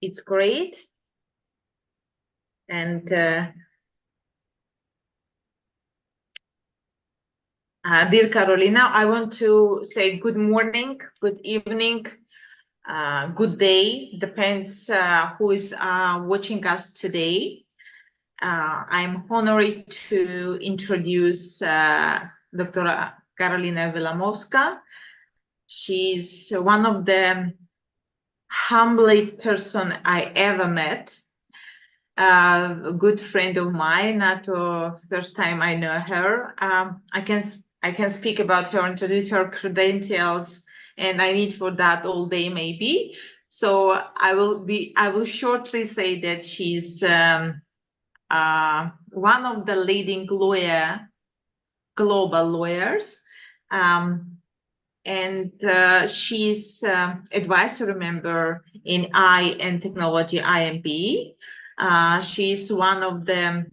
it's great. And dear Karolina, I want to say good morning, good evening, good day, depends who is watching us today. I'm honored to introduce Dr. Karolina Wilamowska. She's one of the humblest person I ever met. A good friend of mine, not the first time I know her. I can speak about her, introduce her credentials, and I need for that all day maybe. So I will shortly say that she's one of the leading global lawyers, and she's advisory member in and technology IAMPE. She's one of the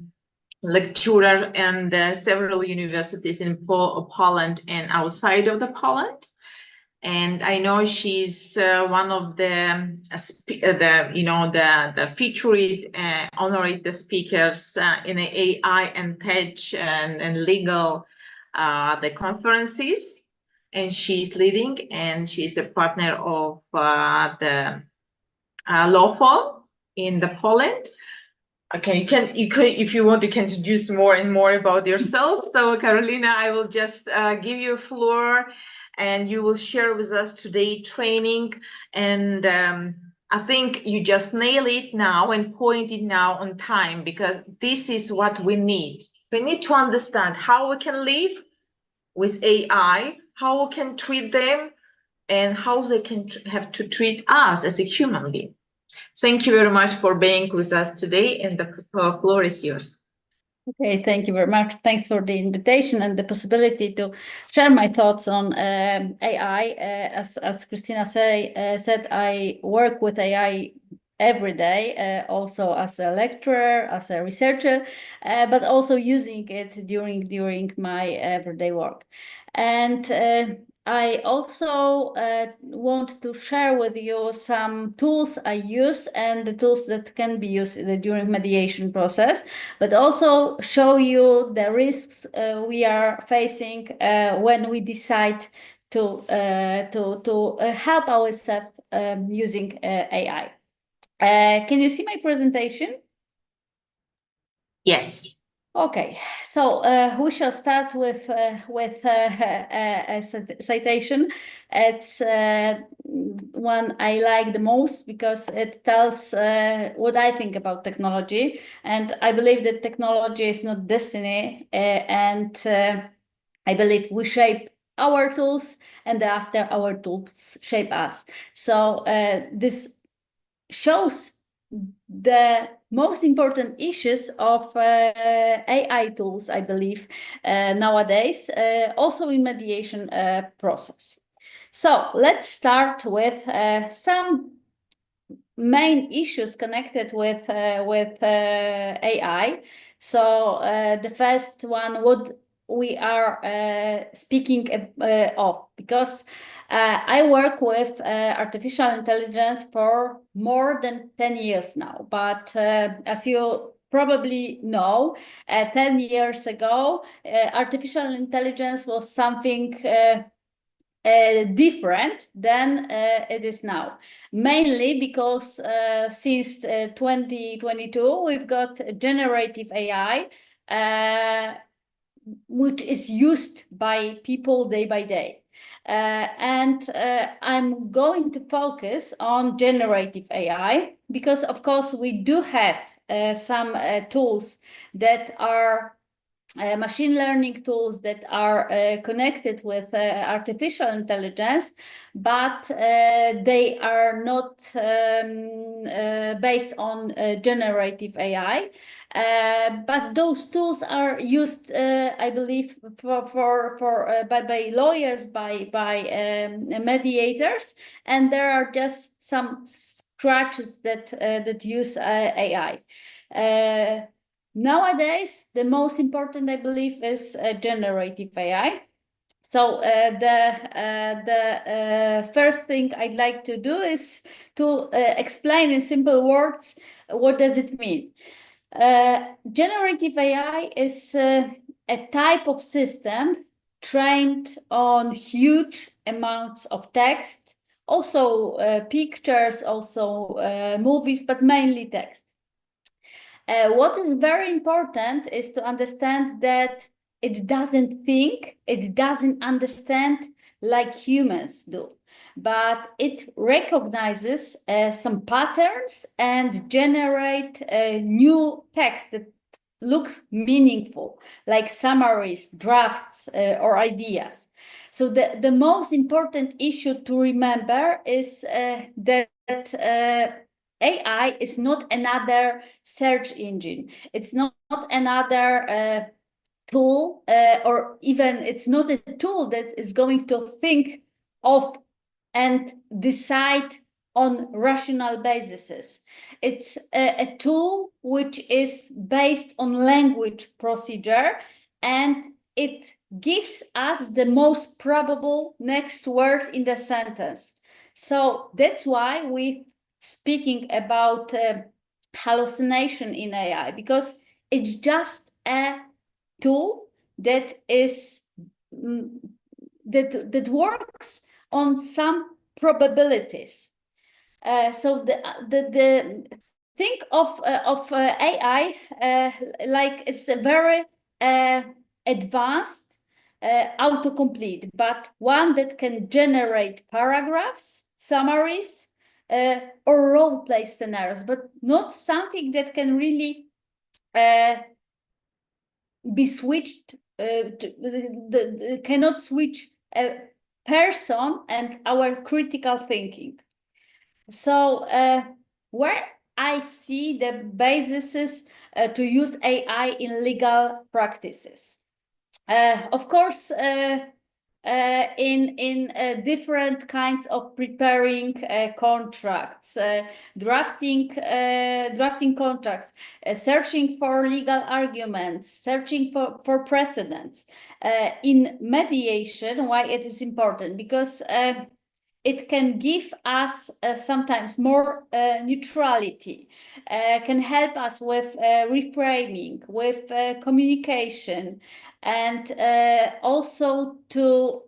lecturer in several universities in Poland and outside of the Poland. And I know she's one of the featured honored speakers in the AI and tech and legal the conferences, and she's leading, and she's a partner of the law firm in the Poland. Okay, you can if you want, you can introduce more and more about yourself. So Karolina, I will just give you a floor, and you will share with us today training. And I think you just nail it now and point it now on time, because this is what we need. We need to understand how we can live with AI, how we can treat them, and how they can have to treat us as a human being. Thank you very much for being with us today, and the floor is yours. Okay, thank you very much. Thanks for the invitation and the possibility to share my thoughts on AI. As Christina said, I work with AI every day, also as a lecturer, as a researcher, but also using it during my everyday work. And I also want to share with you some tools I use and the tools that can be used during mediation process, but also show you the risks we are facing when we decide to help ourselves using AI. Can you see my presentation? Yes. Okay, so we shall start with a citation. It's one I like the most because it tells what I think about technology, and I believe that technology is not destiny, and I believe we shape our tools, and after our tools shape us. So this shows the most important issues of AI tools, I believe, nowadays, also in mediation process. So let's start with some main issues connected with AI. So the first one, what we are speaking of, because I work with artificial intelligence for more than 10 years now. But as you probably know, 10 years ago, artificial intelligence was something different than it is now, mainly because since 2022 we've got generative AI, which is used by people day by day. And I'm going to focus on generative AI because, of course, we do have some tools that are machine learning tools that are connected with artificial intelligence, but they are not based on generative AI. But those tools are used, I believe, by lawyers, by mediators, and there are just some scratches that use AI. Nowadays, the most important, I believe, is generative AI. So the first thing I'd like to do is to explain in simple words what does it mean. Generative AI is a type of system trained on huge amounts of text, also pictures, also movies, but mainly text. What is very important is to understand that it doesn't think, it doesn't understand like humans do, but it recognizes some patterns and generate new text that looks meaningful, like summaries, drafts, or ideas. So the most important issue to remember is that AI is not another search engine. It's not another tool, or even it's not a tool that is going to think of and decide on rational bases. It's a tool which is based on language procedure, and it gives us the most probable next word in the sentence. So that's why we speaking about hallucination in AI, because it's just a tool that is that works on some probabilities. So the think of AI like it's a very advanced autocomplete, but one that can generate paragraphs, summaries, or role play scenarios, but not something that can really be switched. Cannot switch a person and our critical thinking. So where I see the basis to use AI in legal practices. Of course, in different kinds of preparing contracts, drafting contracts, searching for legal arguments, searching for precedents. In mediation, why it is important? Because it can give us sometimes more neutrality, can help us with reframing, with communication, and also to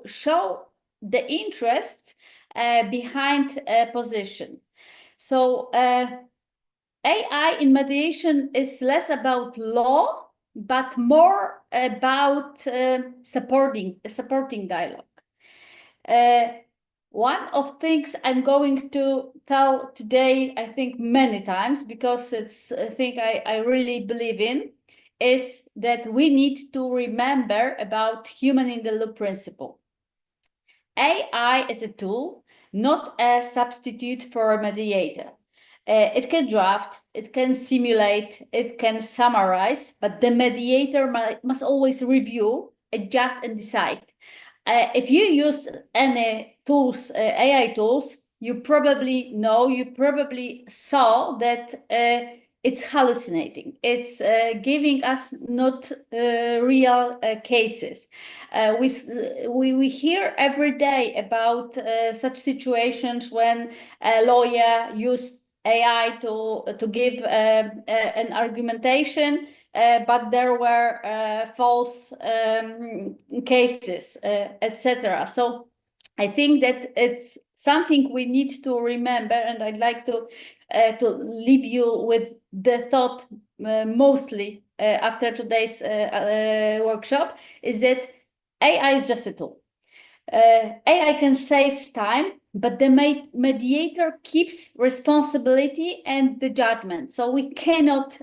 show the interests behind a position. So AI in mediation is less about law, but more about supporting dialogue. One of things I'm going to tell today, I think many times, because it's a thing I really believe in, is that we need to remember about human in the loop principle. AI is a tool, not a substitute for a mediator. It can draft, it can simulate, it can summarize, but the mediator must always review, adjust, and decide. If you use any tools, AI tools, you probably know, you probably saw that it's hallucinating. It's giving us not real cases. We hear every day about such situations when a lawyer used AI to give an argumentation, but there were false cases, etc. So I think that it's something we need to remember, and I'd like to leave you with the thought mostly after today's workshop, is that AI is just a tool. AI can save time, but the mediator keeps responsibility and the judgment. So we cannot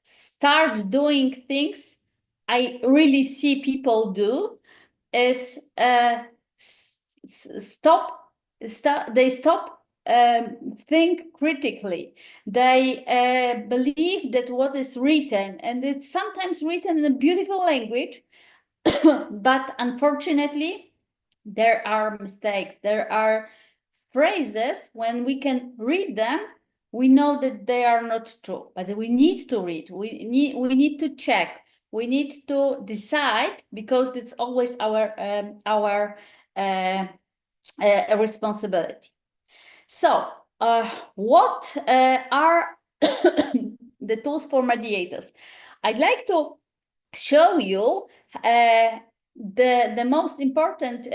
start doing things I really see people do, is they stop think critically. They believe that what is written, and it's sometimes written in a beautiful language, but unfortunately, there are mistakes. There are phrases, when we can read them, we know that they are not true, but we need to read. We need to check. we need to decide, because it's always our responsibility. So, what are the tools for mediators? I'd like to show you the most important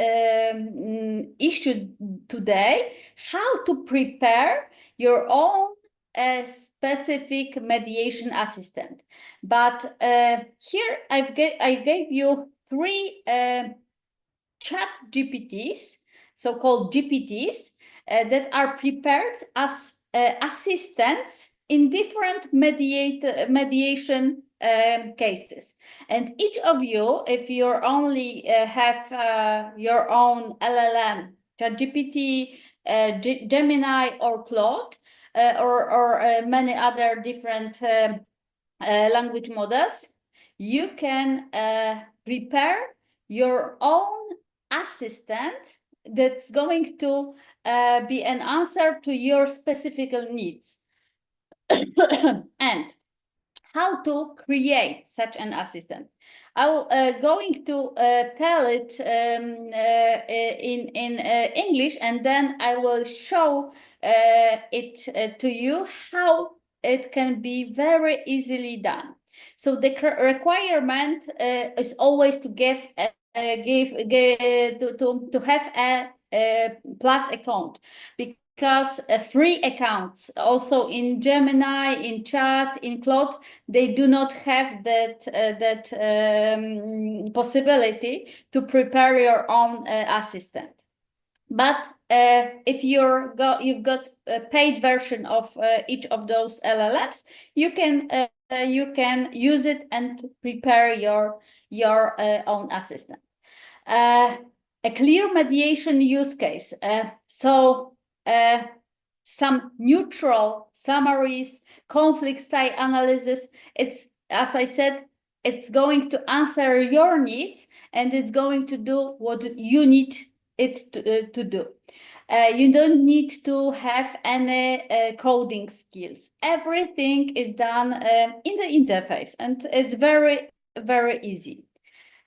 issue today: how to prepare your own specific mediation assistant. But here I gave you 3 chat GPTs, so-called GPTs, that are prepared as assistants in different mediation cases. And each of you, if you only have your own LLM, ChatGPT, Gemini, or Claude, or many other different language models, you can prepare your own assistant that's going to be an answer to your specific needs. And how to create such an assistant. I'm going to tell it in English, and then I will show it to you how it can be very easily done. So the requirement is always to to have a Plus account, because free accounts, also in Gemini, in Chat, in Claude, they do not have that possibility to prepare your own assistant. But if you've got a paid version of each of those LLMs, you can use it and prepare your own assistant. A clear mediation use case. Some neutral summaries, conflict style analysis. It's, as I said, it's going to answer your needs, and it's going to do what you need it to do. You don't need to have any coding skills. Everything is done in the interface, and it's very, very easy.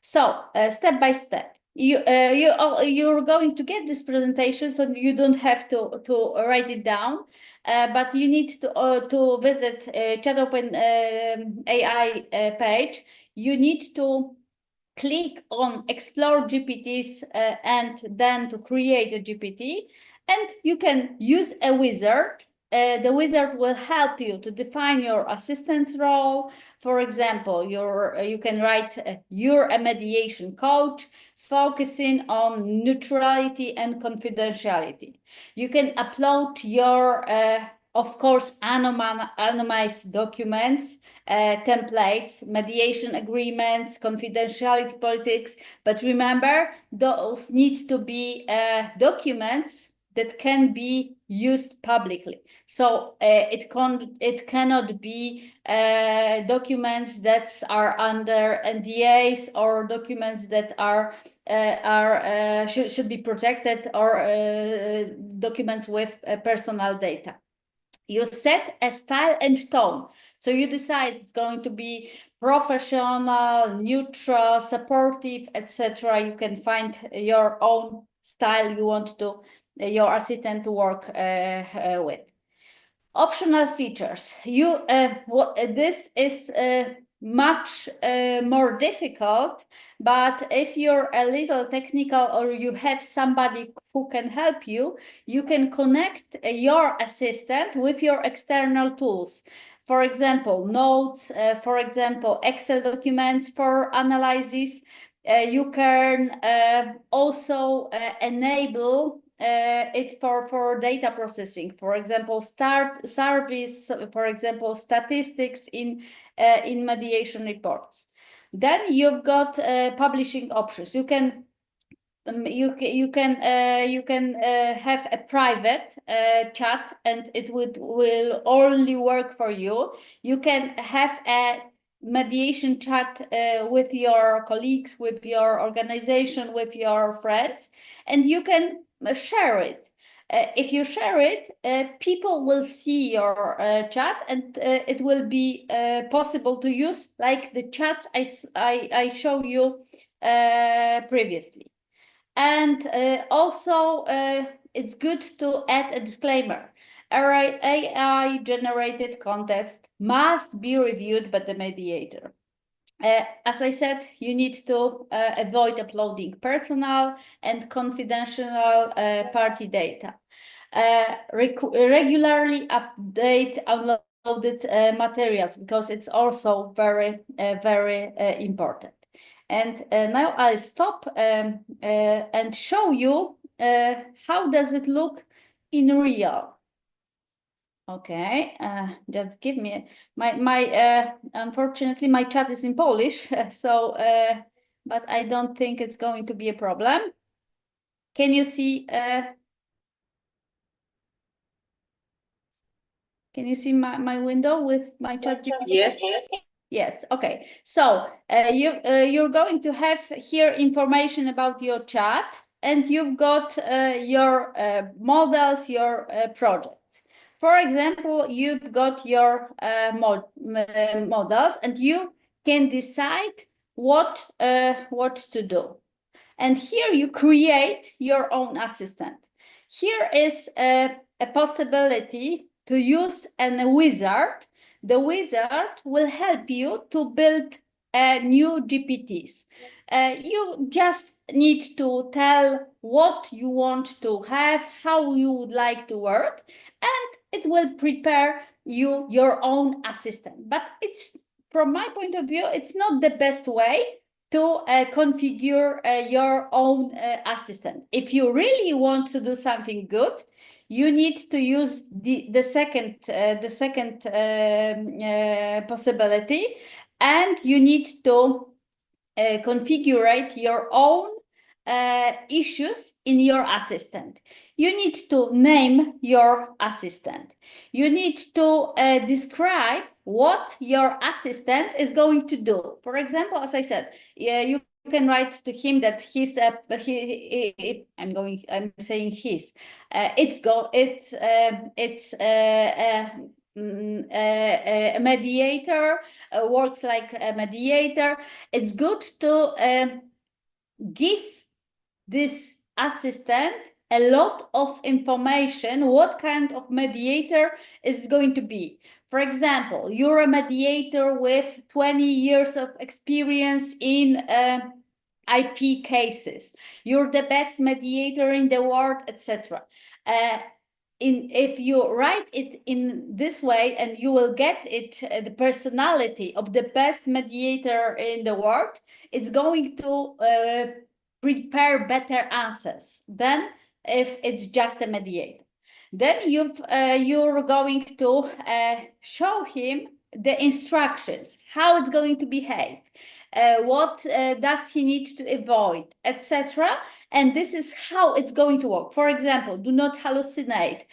So step by step. You're going to get this presentation, so you don't have to write it down, but you need to visit ChatOpen AI page. You need to click on Explore GPTs and then to create a GPT, and you can use a wizard. The wizard will help you to define your assistant's role. For example, you can write you're a mediation coach, focusing on neutrality and confidentiality. You can upload your, of course, anonymized documents, templates, mediation agreements, confidentiality politics. But remember, those need to be documents that can be used publicly. So it cannot be documents that are under NDAs, or documents that should be protected, or documents with personal data. You set a style and tone. So you decide it's going to be professional, neutral, supportive, etc. You can find your own style you want to your assistant to work with. Optional features. This is much more difficult, but if you're a little technical, or you have somebody who can help you, you can connect your assistant with your external tools. For example, notes, for example, Excel documents for analysis. You can also enable it for data processing, for example, service, for example, statistics in mediation reports. Then you've got publishing options. You can have a private chat, and it will only work for you. You can have a mediation chat with your colleagues, with your organization, with your friends, and you can share it. If you share it, people will see your chat, and it will be possible to use like the chats I show you previously. And also, it's good to add a disclaimer. AI-generated content must be reviewed by the mediator. As I said, you need to avoid uploading personal and confidential party data. Regularly update uploaded materials, because it's also very important. And now I'll stop and show you how does it look in real. Okay, just give me unfortunately my chat is in Polish, so but I don't think it's going to be a problem. Can you see my window with my chat? Yes. Yes. Okay. So you're going to have here information about your chat, and you've got your models, your projects. For example, you've got your models, and you can decide what to do. And here you create your own assistant. Here is a possibility to use a wizard. The wizard will help you to build new GPTs. You just need to tell what you want to have, how you would like to work, and it will prepare you your own assistant. But it's, from my point of view, it's not the best way to configure your own assistant. If you really want to do something good, you need to use the second possibility, and you need to configure your own issues in your assistant. You need to name your assistant. You need to describe what your assistant is going to do. For example, as I said, you can write to him that he's I'm saying his. A mediator, works like a mediator. It's good to give this assistant a lot of information, what kind of mediator is going to be. For example, you're a mediator with 20 years of experience in IP cases. You're the best mediator in the world, etc. If you write it in this way, and you will get it the personality of the best mediator in the world, it's going to prepare better answers than if it's just a mediator. Then you're going to show him the instructions, how it's going to behave, what does he need to avoid, etc. And this is how it's going to work. For example, do not hallucinate.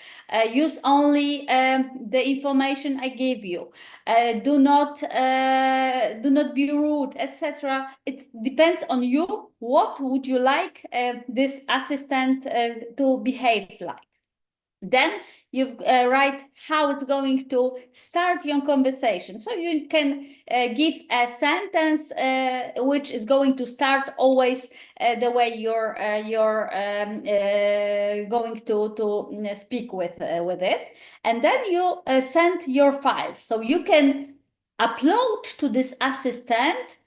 Use only the information I gave you. Do not be rude, etc. It depends on you. What would you like this assistant to behave like? Then you write how it's going to start your conversation. So you can give a sentence which is going to start always the way you're going to speak with it. And then you send your files. So you can upload to this assistant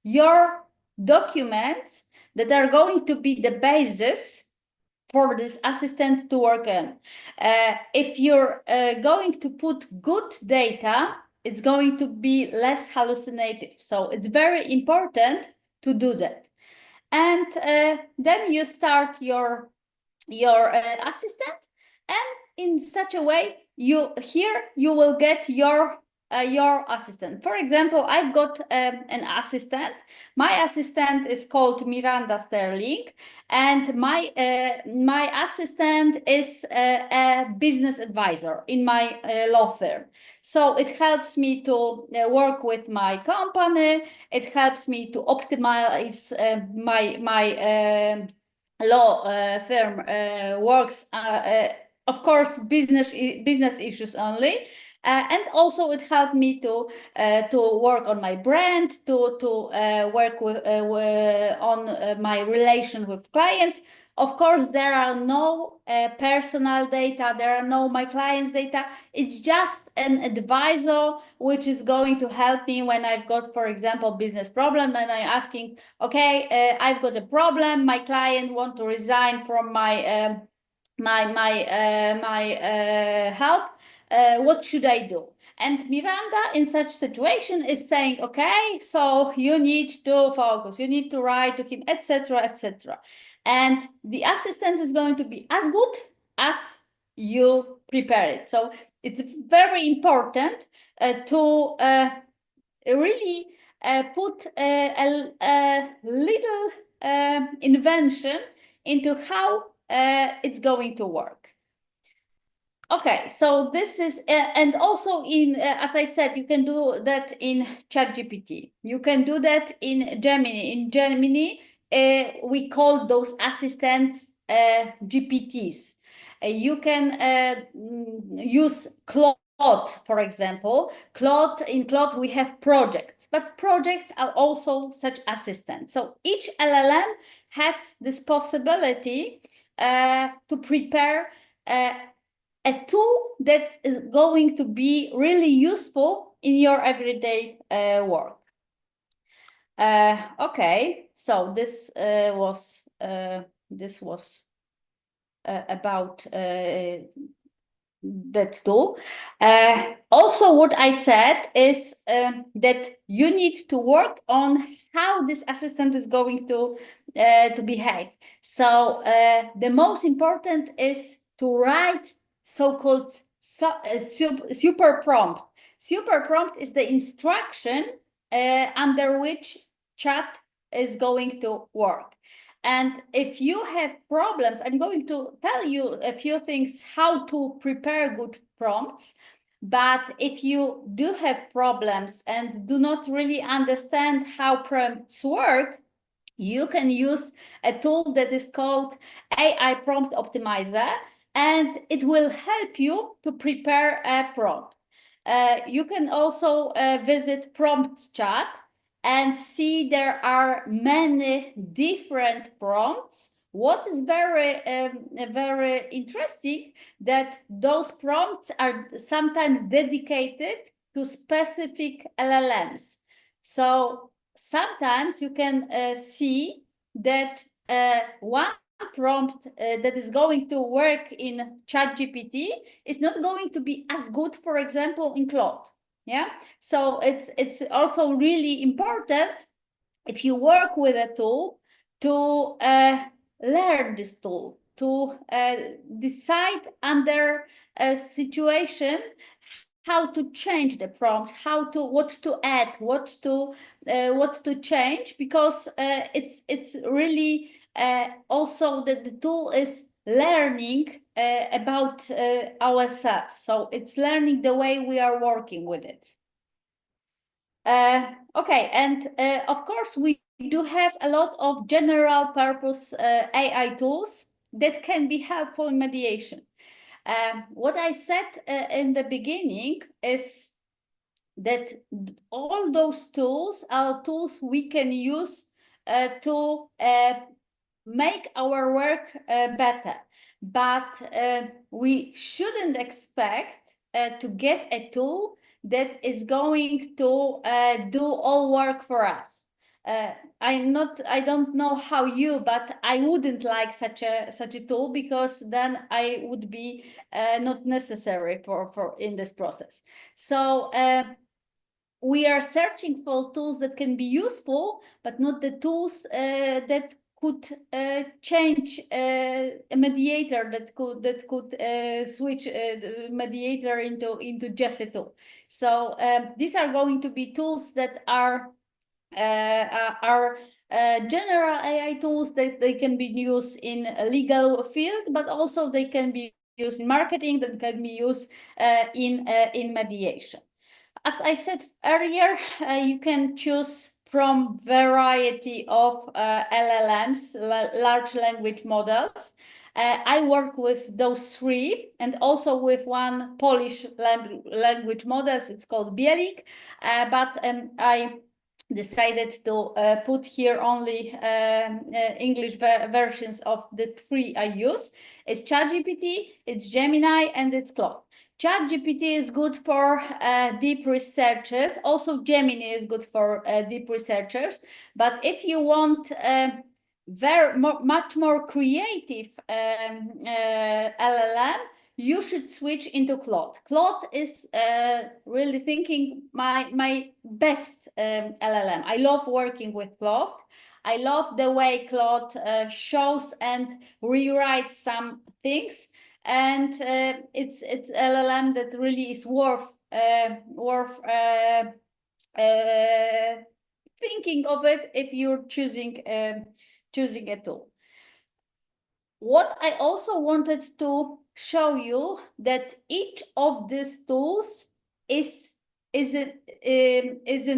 your documents that are going to be the basis for this assistant to work in. If you're going to put good data, it's going to be less hallucinative. So it's very important to do that. And then you start your assistant, and in such a way, you will get your assistant. For example, I've got an assistant. My assistant is called Miranda Sterling, and my assistant is a business advisor in my law firm. So it helps me to work with my company. It helps me to optimize my law firm works, of course, business issues only. And also it helped me to work on my brand, to work on my relation with clients. Of course, there are no personal data, there are no my clients' data. It's just an advisor which is going to help me when I've got, for example, business problem, and I'm asking, okay, I've got a problem. My client want to resign from my help. What should I do? And Miranda, in such situation, is saying, okay, so you need to focus, you need to write to him, etc., etc. And the assistant is going to be as good as you prepare it. So it's very important to really put a little invention into how it's going to work. Okay, so this is, and also in, as I said, you can do that in ChatGPT. You can do that in Gemini. In Gemini, we call those assistants GPTs. You can use Claude, for example. In Claude, we have projects, but projects are also such assistants. So each LLM has this possibility to prepare a tool that is going to be really useful in your everyday work. Okay, so this was about that tool. Also, what I said is that you need to work on how this assistant is going to behave. So the most important is to write so-called super prompt. Super prompt is the instruction under which chat is going to work. And if you have problems, I'm going to tell you a few things how to prepare good prompts. But if you do have problems and do not really understand how prompts work, you can use a tool that is called AI Prompt Optimizer, and it will help you to prepare a prompt. You can also visit Prompt Chat and see there are many different prompts. What is very interesting, that those prompts are sometimes dedicated to specific LLMs. So sometimes you can see that one prompt that is going to work in ChatGPT is not going to be as good, for example, in Claude. Yeah, so it's also really important, if you work with a tool, to learn this tool, to decide under a situation how to change the prompt, what to add, what to change, because it's really also that the tool is learning about ourselves. So it's learning the way we are working with it. Okay, and of course we do have a lot of general purpose AI tools that can be helpful in mediation. What I said in the beginning is that all those tools are tools we can use to make our work better. But we shouldn't expect to get a tool that is going to do all work for us. I don't know how you, but I wouldn't like such a tool, because then I would be not necessary for in this process. So we are searching for tools that can be useful, but not the tools that could change a mediator, that could switch the mediator into just a tool. So these are going to be tools that are general AI tools that they can be used in a legal field, but also they can be used in marketing, that can be used in mediation. As I said earlier, you can choose from variety of LLMs, large language models. I work with those three and also with one Polish language models. It's called Bielik, but I decided to put here only English versions of the three I use. It's ChatGPT, it's Gemini, and it's Claude. ChatGPT is good for deep researchers. Also, Gemini is good for deep researchers. But if you want much more creative LLM, you should switch into Claude. Claude is really thinking my best LLM. I love working with Claude. I love the way Claude shows and rewrites some things, and it's LLM that really is worth thinking of it if you're choosing a tool. What I also wanted to show you that each of these tools isn't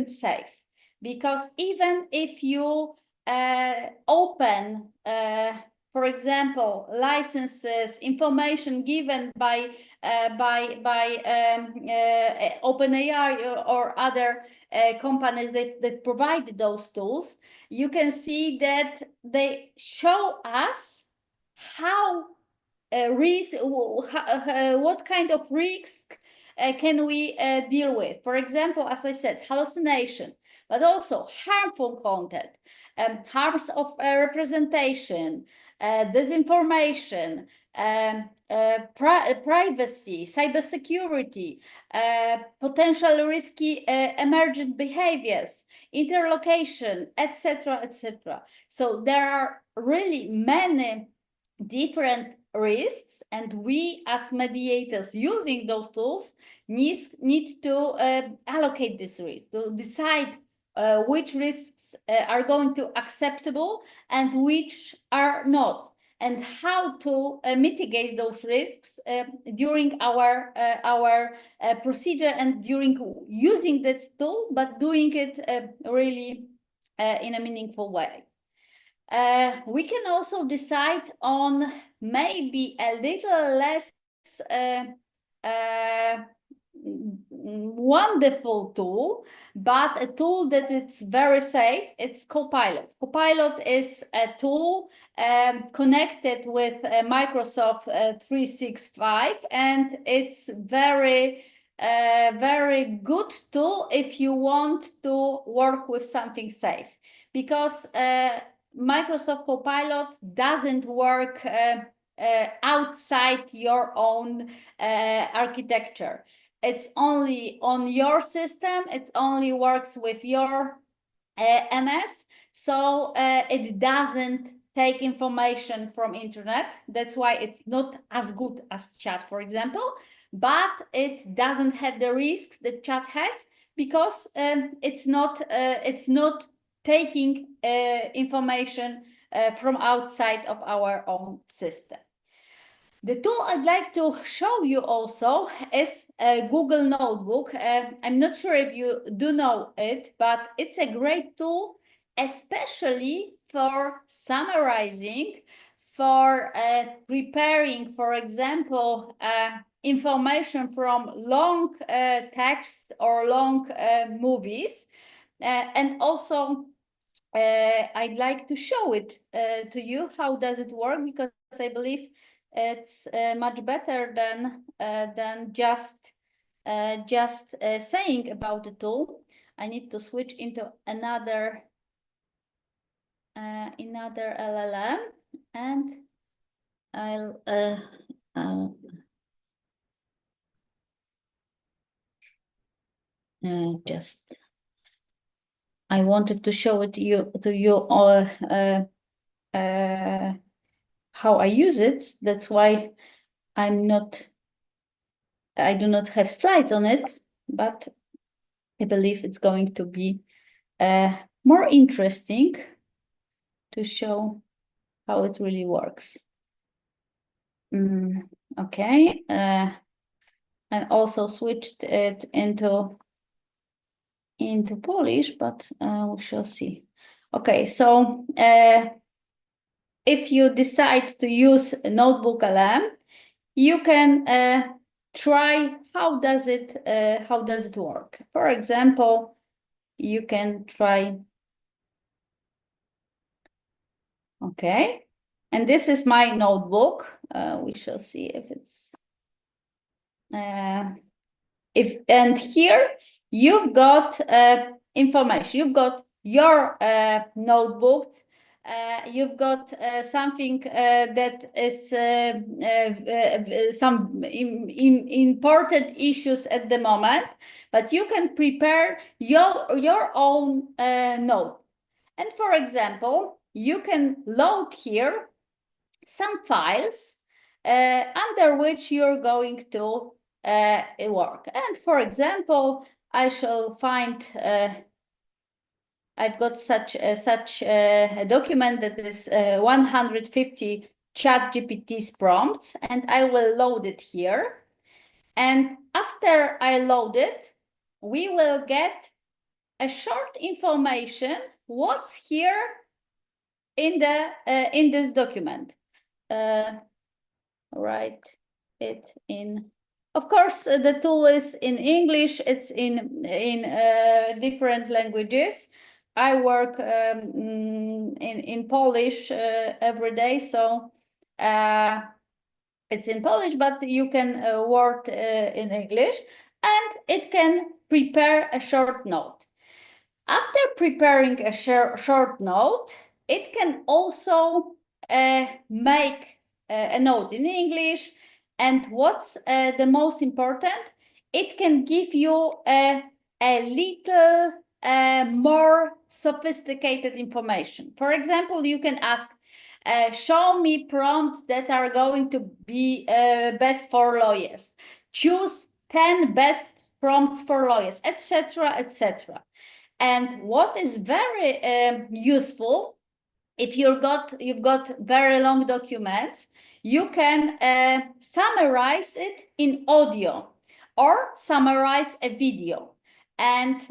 safe, because even if you open, for example, licenses, information given by OpenAI or other companies that provide those tools, you can see that they show us what kind of risk can we deal with. For example, as I said, hallucination, but also harmful content, harms of representation, disinformation, privacy, cybersecurity, potential risky emergent behaviors, interlocution, etc., etc. So there are really many different risks, and we as mediators using those tools need to allocate this risk, to decide which risks are going to acceptable and which are not, and how to mitigate those risks during our procedure and during using this tool, but doing it really in a meaningful way. We can also decide on maybe a little less wonderful tool, but a tool that it's very safe. It's Copilot. Copilot is a tool connected with Microsoft 365, and it's very good tool if you want to work with something safe, because Microsoft Copilot doesn't work outside your own architecture. It's only on your system. It only works with your MS. So it doesn't take information from internet. That's why it's not as good as chat, for example, but it doesn't have the risks that chat has, because it's not taking information from outside of our own system. The tool I'd like to show you also is a Google Notebook. I'm not sure if you do know it, but it's a great tool, especially for summarizing, for preparing, for example, information from long texts or long movies. And also, I'd like to show it to you. How does it work? Because I believe it's much better than just saying about the tool. I need to switch into another LLM, and I'll just. I wanted to show it to you how I use it. That's why I do not have slides on it, but I believe it's going to be more interesting to show how it really works. Okay, I also switched it into into Polish, but we shall see. Okay, so if you decide to use a notebook LM, you can try how does it work. For example, you can try. Okay, and this is my notebook. We shall see if it's and here you've got information. You've got your notebooks. You've got something that is some important issues at the moment, but you can prepare your own note. And for example, you can load here some files under which you're going to work. And for example, I shall find I've got such a document that is 150 ChatGPT's prompts, and I will load it here. And after I load it, we will get a short information what's here in this document. Write it in. Of course, the tool is in English. It's in different languages. I work in Polish every day, so it's in Polish, but you can work in English, and it can prepare a short note. After preparing a short note, it can also make a note in English, and what's the most important, it can give you a little more sophisticated information. For example, you can ask, show me prompts that are going to be best for lawyers. Choose 10 best prompts for lawyers, etc., etc. And what is very useful, if you've got very long documents, you can summarize it in audio or summarize a video. And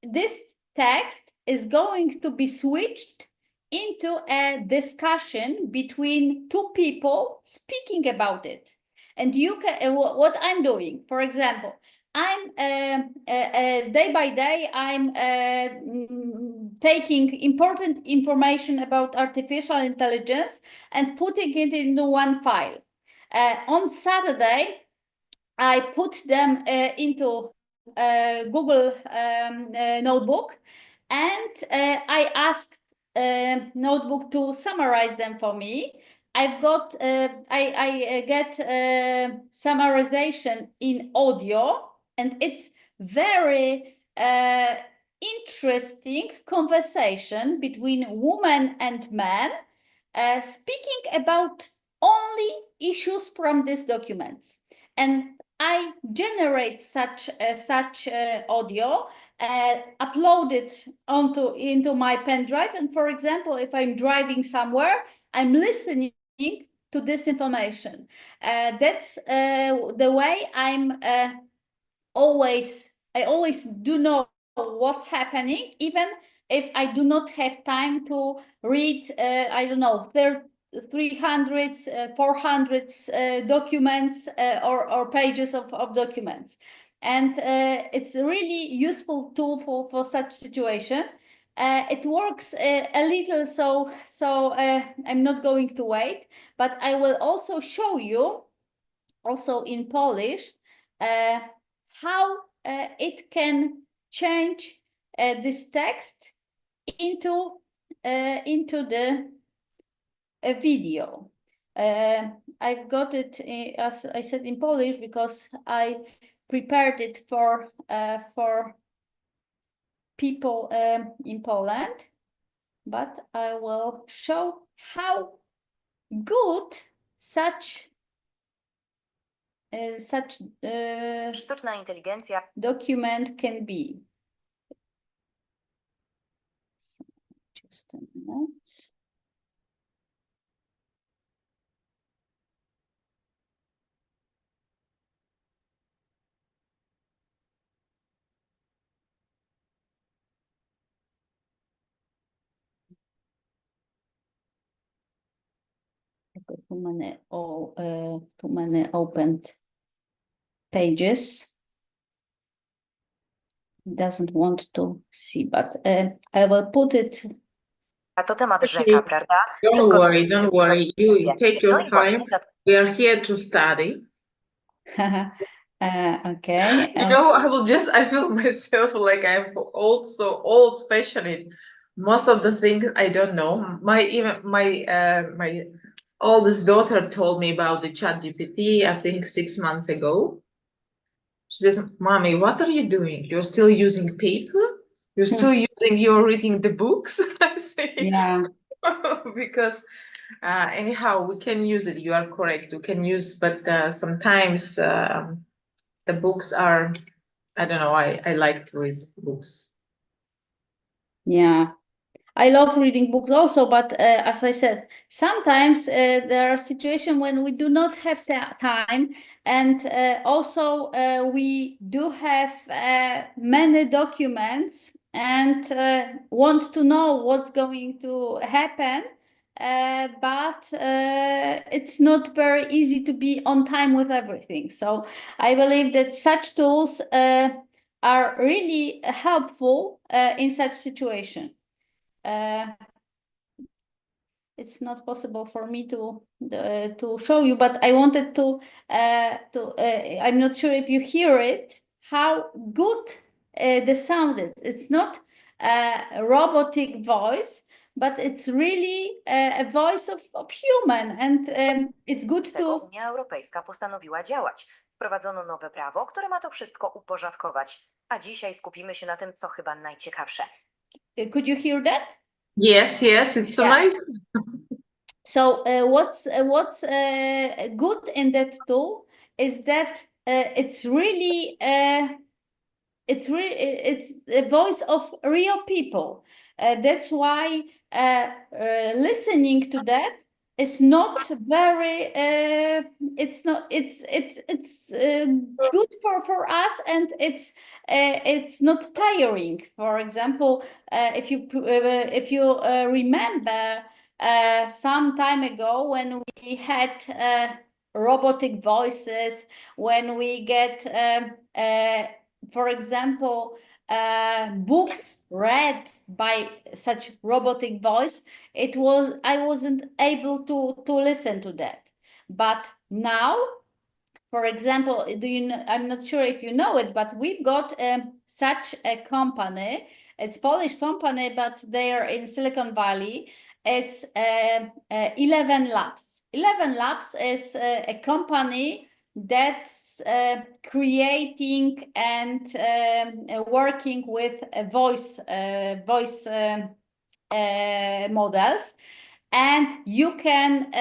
this text is going to be switched into a discussion between two people speaking about it. And you can, what I'm doing, for example, I'm day by day, I'm taking important information about artificial intelligence and putting it into one file. On Saturday, I put them into Google Notebook, and I asked Notebook to summarize them for me. I've got I get summarization in audio, and it's very interesting conversation between women and men speaking about only issues from these documents. And I generate such audio, upload it into my pen drive, and for example, if I'm driving somewhere, I'm listening to this information. That's the way I always do know what's happening, even if I do not have time to read, I don't know, 300s, 400s documents or pages of documents. And it's a really useful tool for such situation. It works a little, so I'm not going to wait, but I will also show you, also in Polish, how it can change this text into the video. I've got it, as I said, in Polish because I prepared it for people in Poland, but I will show how good such Sztuczna inteligencja document can be. Just a minute. too many opened pages. Doesn't want to see, but I will put it. A to temat Okay. rzeka, prawda? Don't Wszystko worry, zmieni się don't w worry. You Europie. take No your i właśnie, time. We are here to study. Okay. You know, I feel myself like I'm also old-fashioned. Most of the things I don't know. My oldest daughter told me about the ChatGPT, I think 6 months ago. She says, "Mommy, what are you doing? You're still using paper? You're reading the books?" I say, Yeah. because anyhow, we can use it. You are correct. We can use, but sometimes the books are, I don't know, I like to read books. Yeah. I love reading books also, but as I said, sometimes there are situations when we do not have time, and also we do have many documents and want to know what's going to happen, but it's not very easy to be on time with everything. So I believe that such tools are really helpful in such situation. It's not possible for me to show you, but I wanted to I'm not sure if you hear it, how good the sound is. It's not a robotic voice, but it's really a voice of human, and it's good Tego to... Unia Europejska postanowiła działać. Wprowadzono nowe prawo, które ma to wszystko uporządkować. A dzisiaj skupimy się na tym, co chyba najciekawsze. Could you hear that? Yes, it's so Yeah. nice. So what's good in that tool is that it's the voice of real people. That's why listening to that is not very. It's good for us, and it's not tiring. For example, if you remember. Some time ago, when we had robotic voices, when we get, for example, books read by such robotic voice, I wasn't able to listen to that. But now, for example, I'm not sure if you know it, but we've got such a company. It's Polish company, but they are in Silicon Valley. It's 11 Labs. 11 Labs is a company that's creating and working with voice models, and you can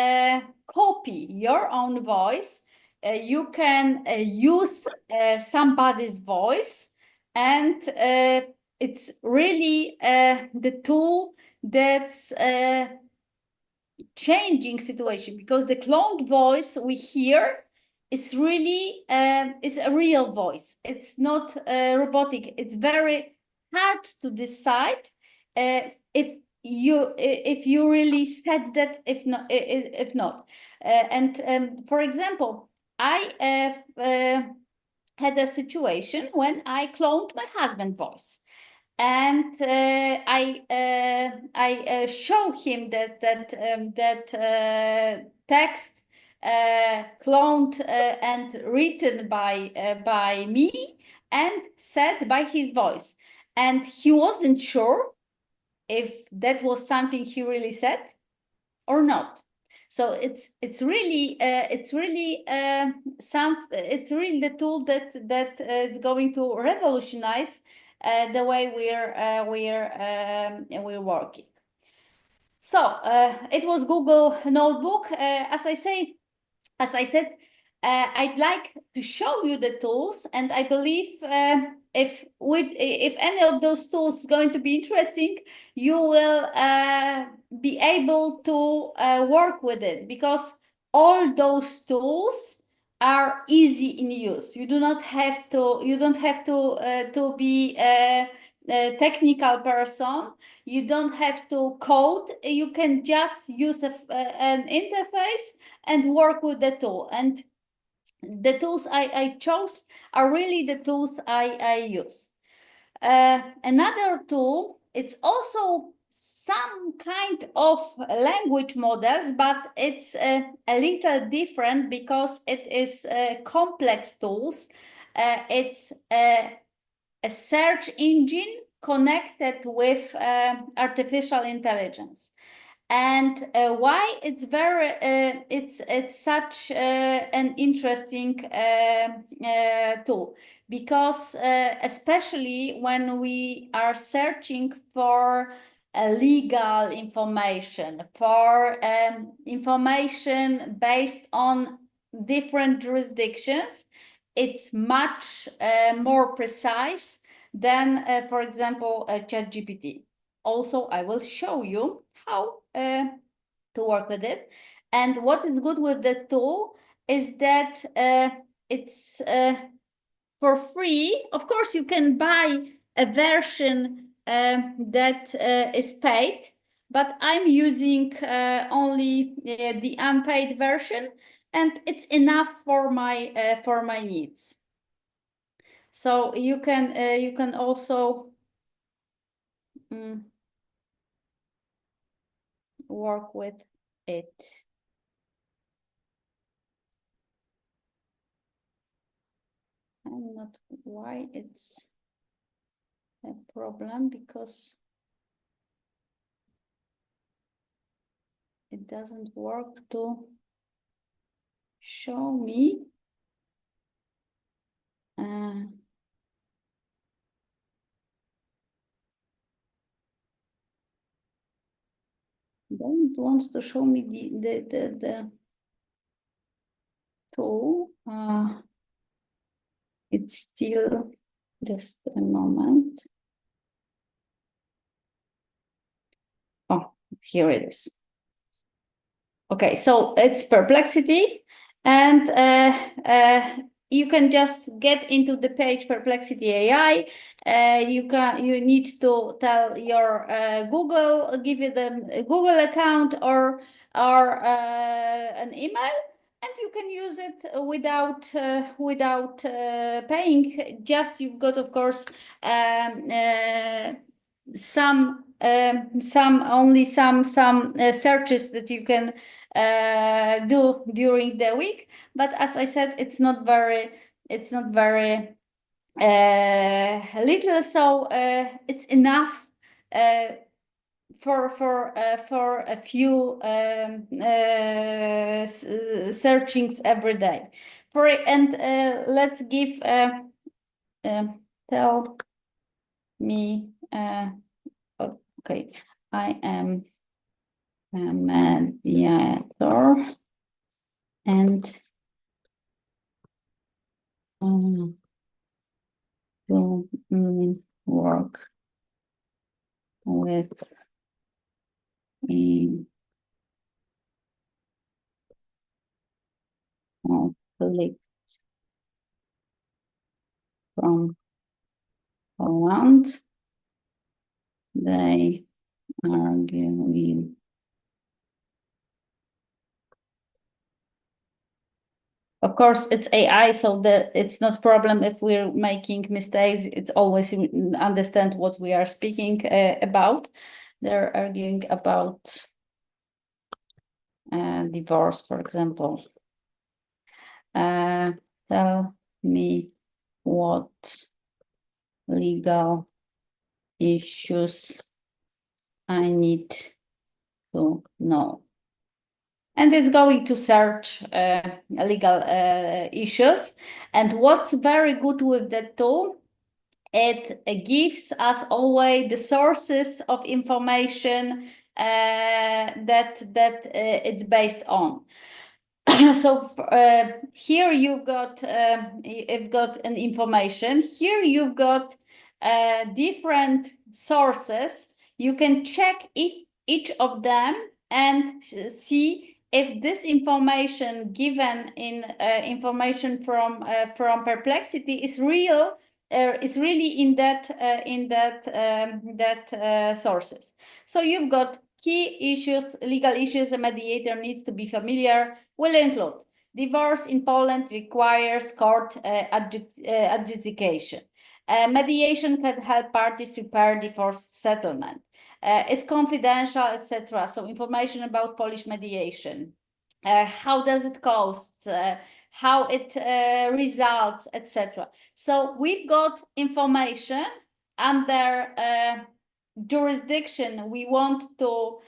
copy your own voice. You can use somebody's voice, and it's really the tool that's changing situation, because the cloned voice we hear is really is a real voice. It's not robotic. It's very hard to decide if you really said that, if not. For example, I had a situation when I cloned my husband's voice, and I show him that text cloned and written by me and said by his voice, and he wasn't sure if that was something he really said or not. So it's really the tool that is going to revolutionize the way we're working. So it was Google Notebook. As I said, I'd like to show you the tools, and I believe if any of those tools is going to be interesting, you will be able to work with it, because all those tools are easy in use. You don't have to be technical person, you don't have to code. You can just use an interface and work with the tool. And the tools I chose are really the tools I use. Another tool, it's also some kind of language models, but it's a little different because it is complex tools. It's a search engine connected with artificial intelligence. And why it's very it's such an interesting tool, because especially when we are searching for legal information, for information based on different jurisdictions, it's much more precise than, for example, ChatGPT. Also, I will show you how to work with it. And what is good with the tool is that it's for free. Of course, you can buy a version that is paid, but I'm using only the unpaid version, and it's enough for my needs. So you can also work with it. I'm not why it's a problem, because it doesn't work to show me. Don't want to show me the tool. It's still just a moment. Oh, here it is. Okay, so it's Perplexity, and you can just get into the page Perplexity AI. You need to tell your Google, give it a Google account or an email, and you can use it without paying. Just you've got, of course, some searches that you can do during the week, but as I said, it's not very little, so it's enough for a few searchings every day. Let's give tell me. Okay, I am a mediator, and to work with a conflict from Poland. They arguing. Of course, it's AI, so it's not problem if we're making mistakes. It's always understand what we are speaking about. They're arguing about divorce, for example. Tell me what legal issues I need to know. And it's going to search legal issues. And what's very good with that tool, it gives us always the sources of information that it's based on. So here you've got an information. Here you've got different sources. You can check if each of them and see if this information given in information from Perplexity is real is really in that sources. So you've got key issues, legal issues a mediator needs to be familiar, will include divorce in Poland requires court adjudication. Mediation can help parties prepare divorce settlement. Is confidential, etc. So information about Polish mediation. How does it cost? How it results, etc. So we've got information under jurisdiction we want to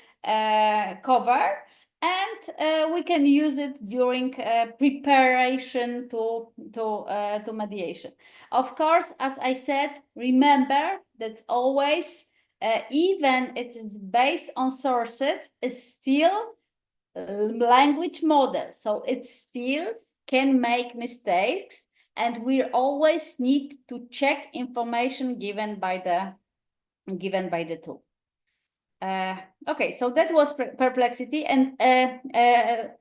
cover, and we can use it during preparation to mediation. Of course, as I said, remember that always, even it is based on sources, is still language model, so it still can make mistakes, and we always need to check information given by the tool. Okay, so that was Perplexity, and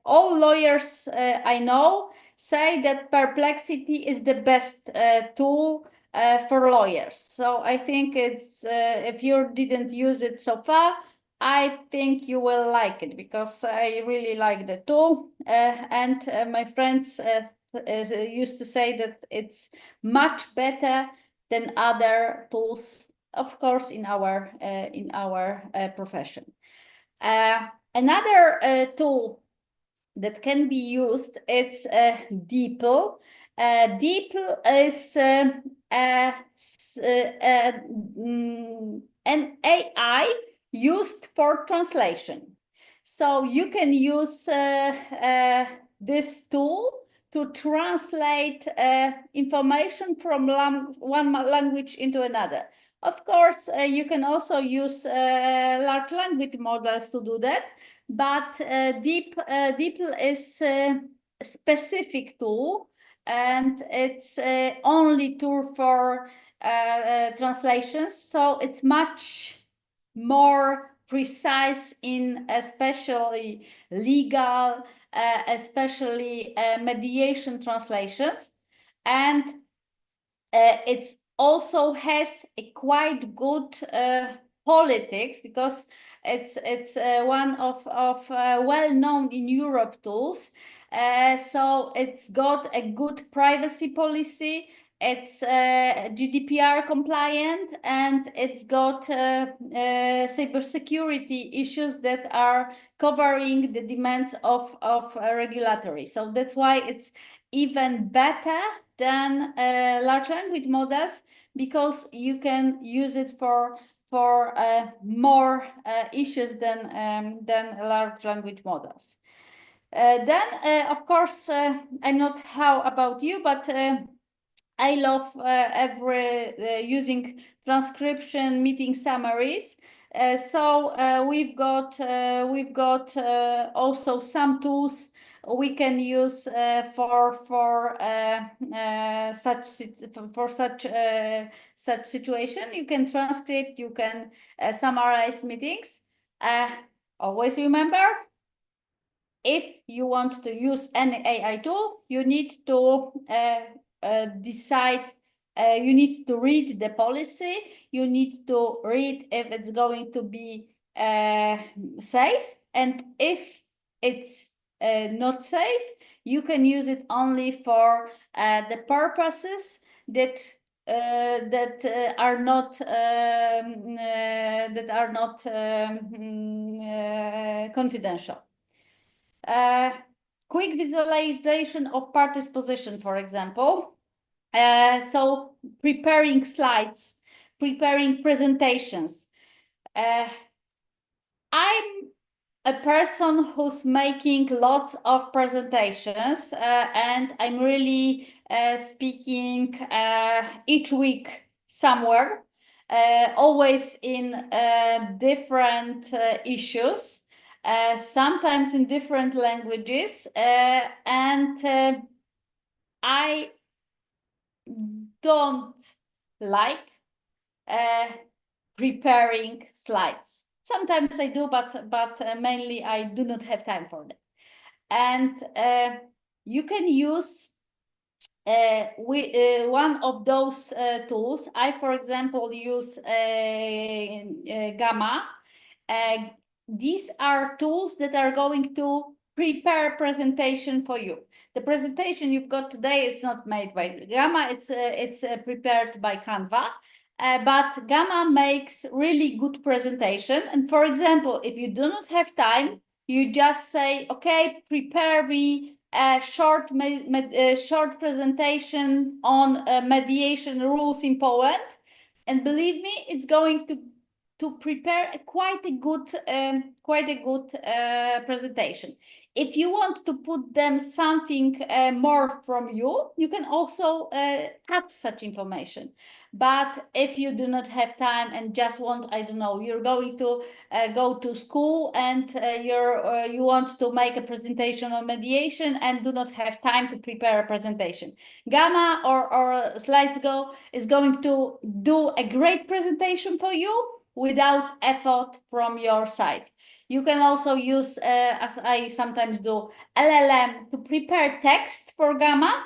all lawyers I know say that Perplexity is the best tool for lawyers. So I think it's if you didn't use it so far, I think you will like it, because I really like the tool, and my friends used to say that it's much better than other tools, of course, in our profession. Another tool that can be used, it's DeepL. DeepL is an AI used for translation. So you can use this tool to translate information from one language into another. Of course, you can also use large language models to do that, but DeepL is a specific tool, and it's only tool for translations, so it's much more precise in especially legal, especially mediation translations, and it also has a quite good politics, because it's one of well-known in Europe tools. So it's got a good privacy policy, it's GDPR compliant, and it's got cybersecurity issues that are covering the demands of regulatory. So that's why it's even better than large language models, because you can use it for more issues than large language models. Then, of course, I'm not how about you, but I love using transcription meeting summaries. So we've got also some tools we can use for such situation. You can transcript, you can summarize meetings. Always remember, if you want to use any AI tool, you need to decide, you need to read the policy, you need to read if it's going to be safe, and if it's not safe, you can use it only for the purposes that are not confidential. Quick visualization of parties' position, for example. So preparing slides, preparing presentations. I'm a person who's making lots of presentations, and I'm really speaking each week somewhere, always in different issues, sometimes in different languages, and I don't like preparing slides. Sometimes I do, but mainly I do not have time for that. And you can use one of those tools, I, for example, use Gamma. These are tools that are going to prepare presentation for you. The presentation you've got today is not made by Gamma, it's prepared by Canva. But Gamma makes really good presentation. And for example, if you do not have time, you just say, okay, prepare me a short presentation on mediation rules in Poland. And believe me, it's going to prepare quite a good presentation. If you want to put them something more from you, you can also add such information. But if you do not have time and just want, I don't know, you're going to go to school and you want to make a presentation on mediation and do not have time to prepare a presentation, Gamma or SlidesGo is going to do a great presentation for you without effort from your side. You can also use, as I sometimes do, LLM to prepare text for Gamma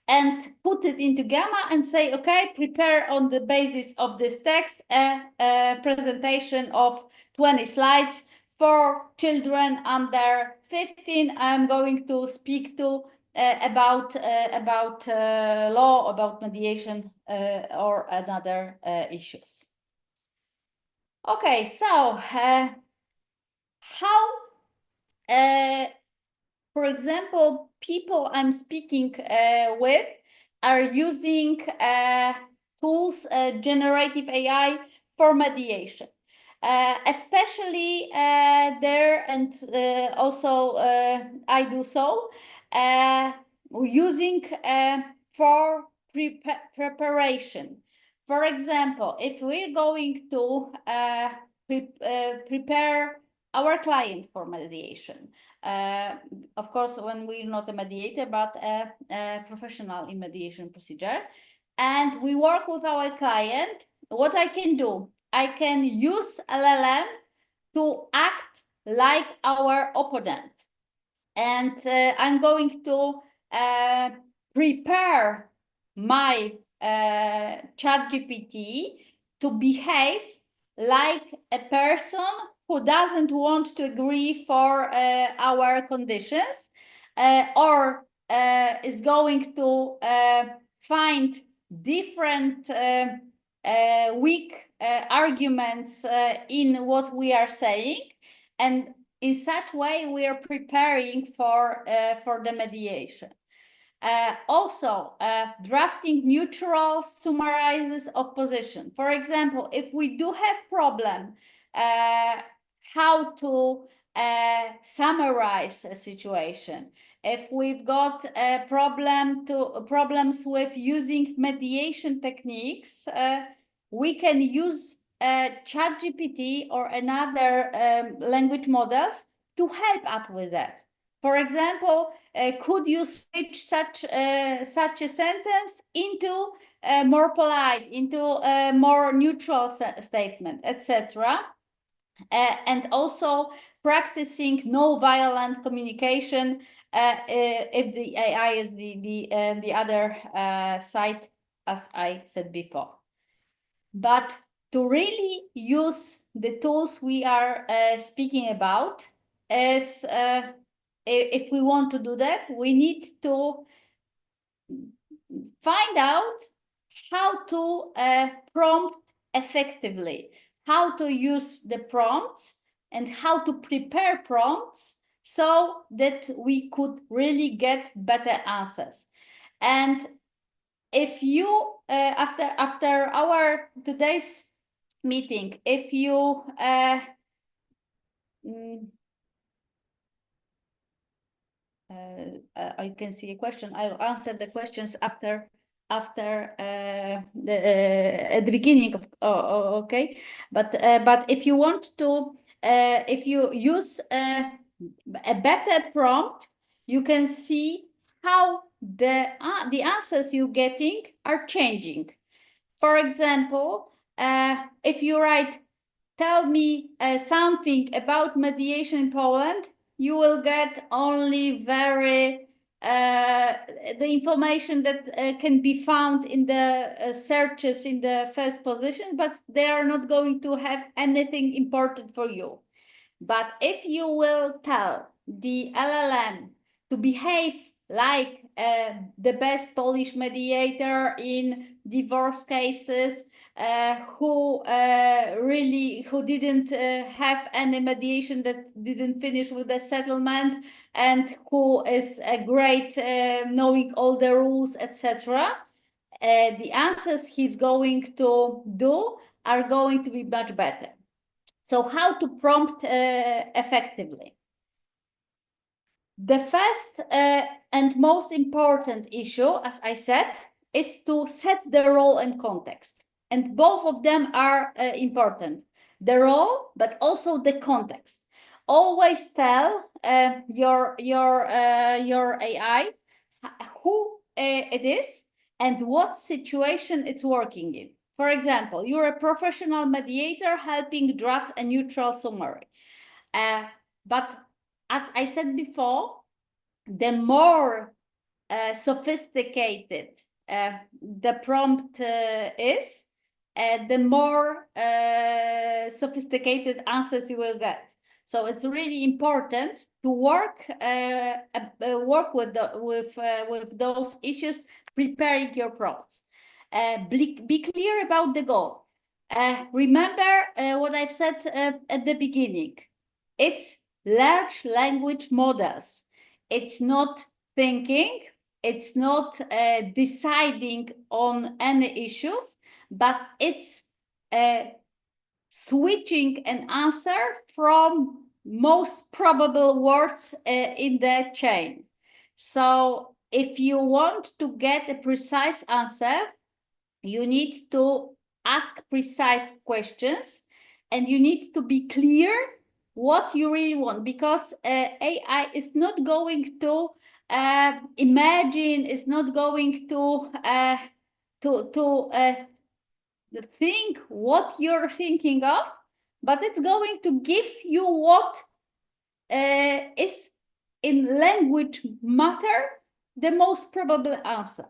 and put it into Gamma and say, okay, prepare on the basis of this text a presentation of 20 slides for children under 15. I'm going to speak to about law, about mediation or other issues. Okay, so how, for example, people I'm speaking with are using tools, generative AI for mediation, especially there, and also I do so, using for preparation. For example, if we're going to prepare our client for mediation, of course, when we're not a mediator, but a professional in mediation procedure, and we work with our client, what I can do, I can use LLM to act like our opponent. And I'm going to prepare my ChatGPT to behave like a person who doesn't want to agree for our conditions, or is going to find different weak arguments in what we are saying, and in such way we are preparing for the mediation. Also, drafting neutral summarizes of position. For example, if we do have problem how to summarize a situation, if we've got a problems with using mediation techniques, we can use ChatGPT or another language models to help us with that. For example, could you switch such a sentence into more polite, into a more neutral statement, etc. And also practicing no violent communication if the AI is the other side, as I said before. But to really use the tools we are speaking about, is if we want to do that, we need to find out how to prompt effectively, how to use the prompts and how to prepare prompts so that we could really get better answers. And if you, after our today's meeting, if you I can see a question. I'll answer the questions after at the beginning of, okay. But if you want to, if you use a better prompt, you can see how the answers you're getting are changing. For example, if you write, tell me something about mediation in Poland, you will get only very the information that can be found in the searches in the first position, but they are not going to have anything important for you. But if you will tell the LLM to behave like the best Polish mediator in divorce cases, who didn't have any mediation that didn't finish with the settlement, and who is a great knowing all the rules, etc. The answers he's going to do are going to be much better. So how to prompt effectively? The first and most important issue, as I said, is to set the role and context. And both of them are important. The role, but also the context. Always tell your AI who it is and what situation it's working in. For example, you're a professional mediator helping draft a neutral summary. But as I said before, the more sophisticated the prompt is, the more sophisticated answers you will get. So it's really important to work with those issues, preparing your prompts. Be clear about the goal. Remember what I've said at the beginning. It's large language models. It's not thinking, it's not deciding on any issues, but it's switching an answer from most probable words in the chain. So if you want to get a precise answer, you need to ask precise questions, and you need to be clear what you really want, because AI is not going to imagine, is not going to think what you're thinking of, but it's going to give you what is in language matter the most probable answer.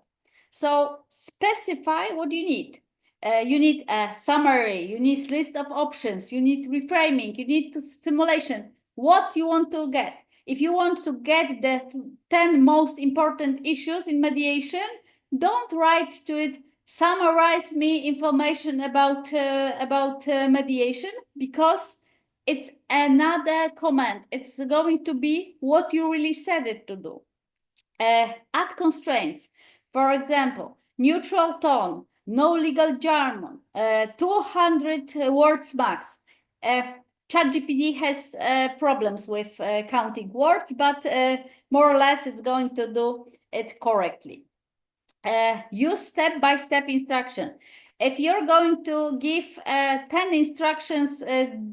So specify what you need. You need a summary, you need list of options, you need reframing, you need simulation. What you want to get. If you want to get the 10 most important issues in mediation, don't write to it, summarize me information about mediation, because it's another command. It's going to be what you really said it to do. Add constraints. For example, neutral tone, no legal jargon, 200 words max. ChatGPT has problems with counting words, but more or less it's going to do it correctly. Use step-by-step instruction. If you're going to give 10 instructions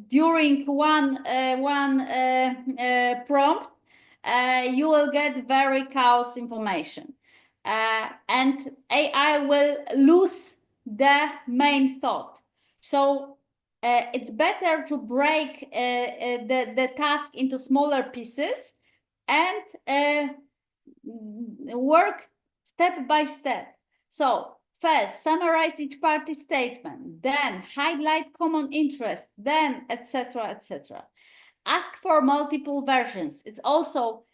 during one prompt, you will get very chaos information. And AI will lose the main thought. So it's better to break the task into smaller pieces and work step by step. So first, summarize each party's statement, then highlight common interest, then etc., etc. Ask for multiple versions. It's also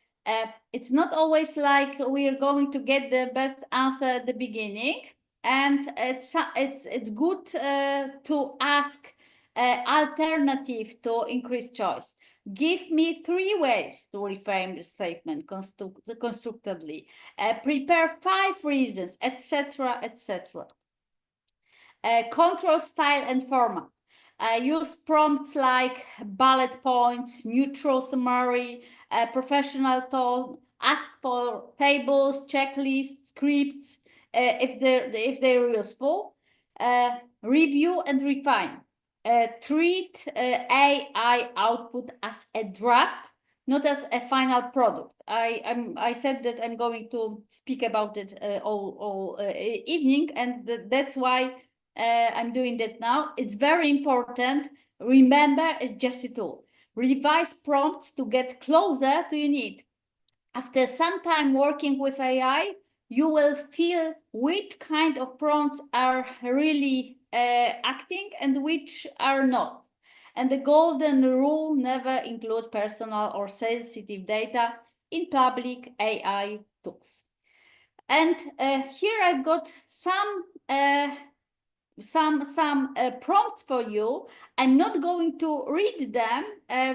it's not always like we are going to get the best answer at the beginning, and it's good to ask alternative to increase choice. Give me 3 ways to reframe the statement constructively. Prepare 5 reasons, etc., etc. Control style and format. Use prompts like bullet points, neutral summary, professional tone. Ask for tables, checklists, scripts if they're useful. Review and refine. Treat AI output as a draft, not as a final product. I said that I'm going to speak about it all evening, and that's why I'm doing that now. It's very important. Remember, it's just a tool. Revise prompts to get closer to your need. after some time working with AI, you will feel which kind of prompts are really acting and which are not. And the golden rule: never include personal or sensitive data in public AI tools. And here I've got some prompts for you. I'm not going to read them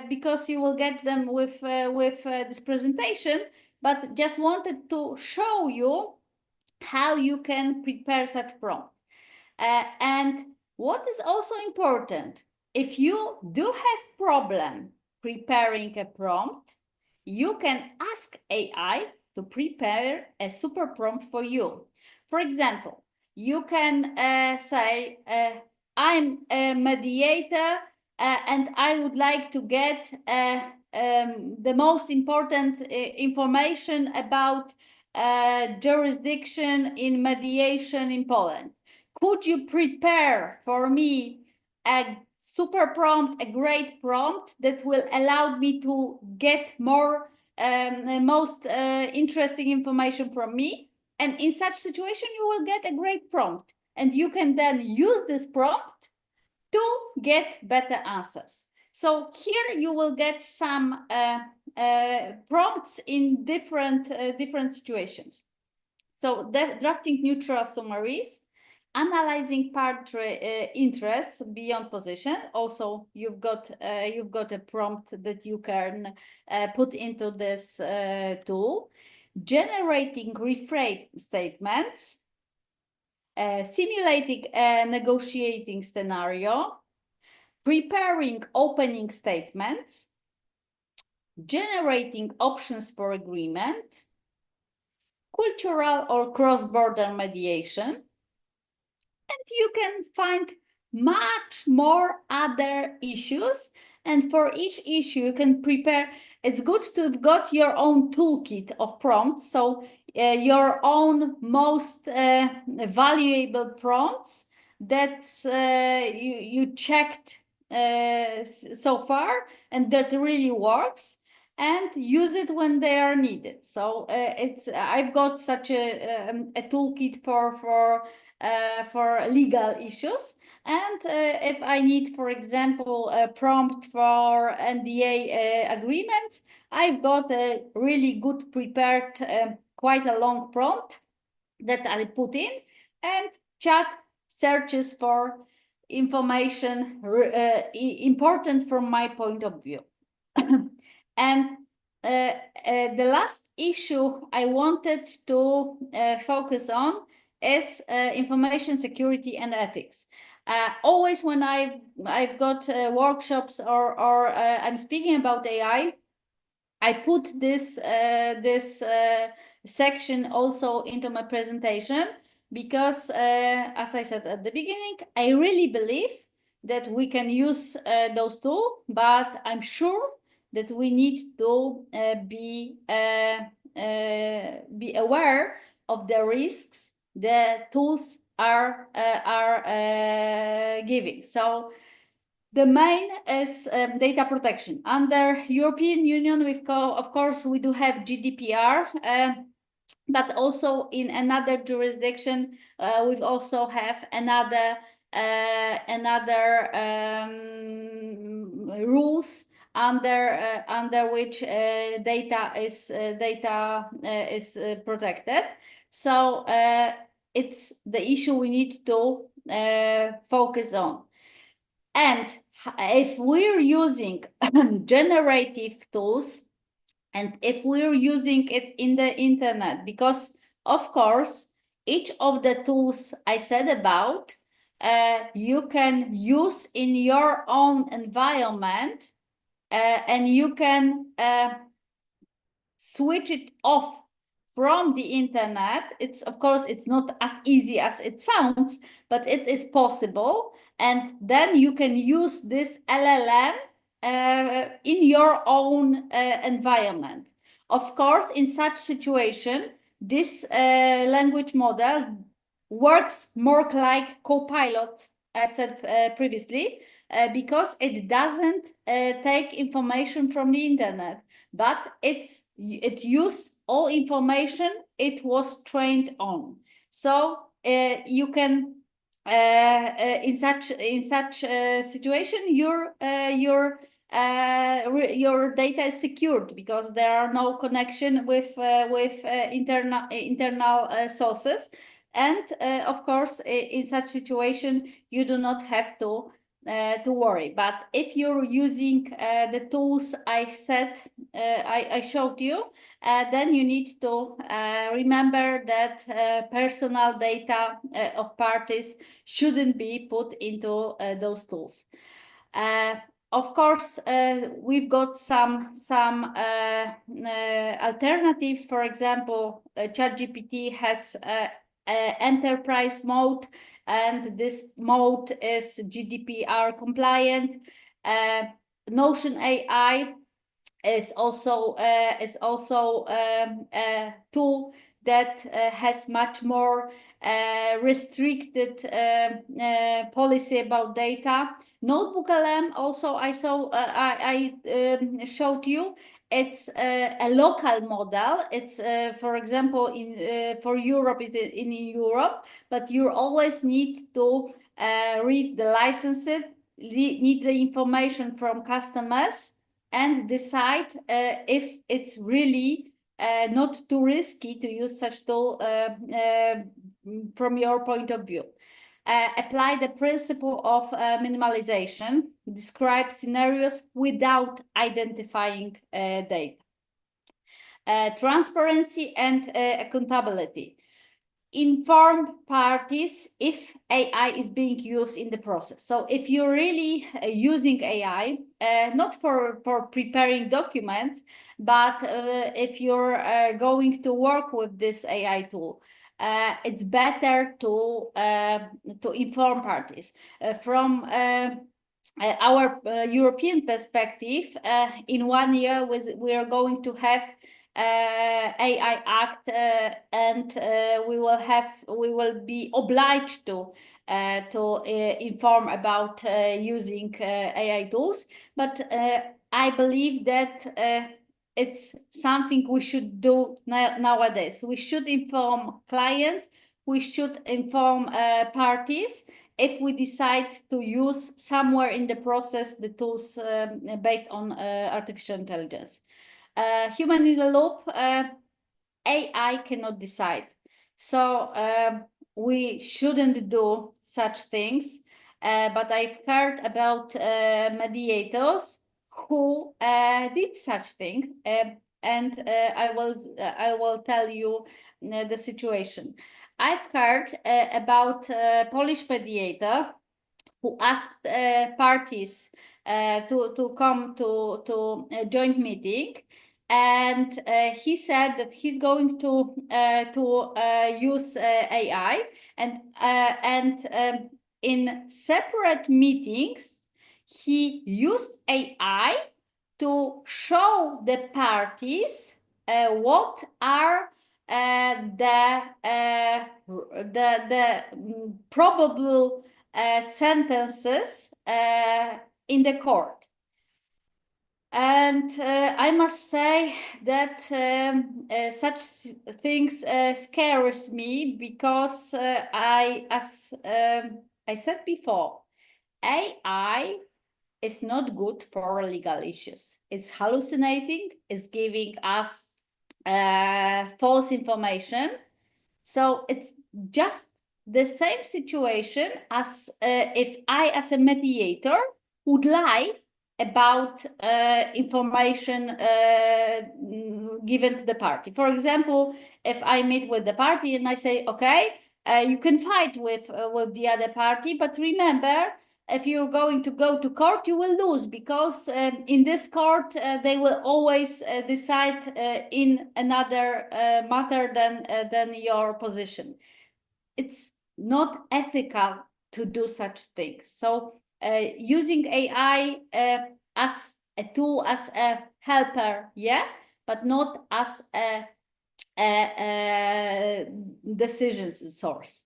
because you will get them with this presentation, but just wanted to show you how you can prepare such prompt. And what is also important, if you do have problem preparing a prompt, you can ask AI to prepare a super prompt for you. For example, you can say, I'm a mediator and I would like to get the most important information about jurisdiction in mediation in Poland. Could you prepare for me a super prompt, a great prompt that will allow me to get more most interesting information from me? And in such situation, you will get a great prompt, and you can then use this prompt to get better answers. So here you will get some prompts in different situations. So drafting neutral summaries, analyzing party interests beyond position. Also, you've got a prompt that you can put into this tool. Generating rephrase statements, simulating a negotiating scenario, preparing opening statements, generating options for agreement, cultural or cross-border mediation, and you can find much more other issues. And for each issue you can prepare. It's good to have got your own toolkit of prompts, so your own most valuable prompts that you checked so far and that really works, and use it when they are needed. So I've got such a toolkit for legal issues. And if I need, for example, a prompt for NDA agreements, I've got a really good prepared, quite a long prompt that I put in, and chat searches for information important from my point of view. And the last issue I wanted to focus on is information security and ethics. Always when I've got workshops or I'm speaking about AI, I put this section also into my presentation because, as I said at the beginning, I really believe that we can use those tools, but I'm sure that we need to be aware of the risks the tools are giving. So the main is data protection. Under European Union, of course, we do have GDPR, but also in another jurisdiction, we've also have another rules under which data is protected. So it's the issue we need to focus on. And if we're using generative tools, and if we're using it in the internet, because of course, each of the tools I said about, you can use in your own environment, and you can switch it off from the internet. It's, of course, it's not as easy as it sounds, but it is possible. And then you can use this LLM in your own environment. Of course, in such situation, this language model works more like Copilot, I said previously, because it doesn't take information from the internet, but it uses all information it was trained on. So you can in such situation your data is secured because there are no connection with internal sources, and of course in such situation you do not have to worry. But if you're using the tools I showed you, then you need to remember that personal data of parties shouldn't be put into those tools. Of course, we've got some alternatives. For example, ChatGPT has enterprise mode, and this mode is GDPR compliant. Notion AI is also a tool that has much more restricted policy about data. Notebook LM also I showed you. It's a local model. It's for example for Europe in Europe, but you always need to read the licenses, need the information from customers, and decide if it's really not too risky to use such tool from your point of view. Apply the principle of minimalization, describe scenarios without identifying data. Transparency and accountability. Inform parties if AI is being used in the process. So if you're really using AI, not for preparing documents, but if you're going to work with this AI tool, it's better to inform parties. From our European perspective, in 1 year we are going to have AI Act, and we will be obliged to inform about using AI tools. But I believe that it's something we should do nowadays. We should inform clients, we should inform parties if we decide to use somewhere in the process the tools based on artificial intelligence. Human in the loop, AI cannot decide. So we shouldn't do such things. But I've heard about mediators who did such thing, and I will tell you the situation. I've heard about a Polish mediator who asked parties to come to a joint meeting, and he said that he's going to use AI, and in separate meetings he used AI to show the parties what are the probable sentences in the court. And I must say that such things scares me, because as I said before, AI is not good for legal issues. It's hallucinating, it's giving us false information. So it's just the same situation as if I, as a mediator, would lie about information given to the party. For example, if I meet with the party and I say, okay, you can fight with the other party, but remember, if you're going to go to court, you will lose, because in this court they will always decide in another matter than your position. It's not ethical to do such things. So using AI as a tool, as a helper, yeah, but not as a decision source.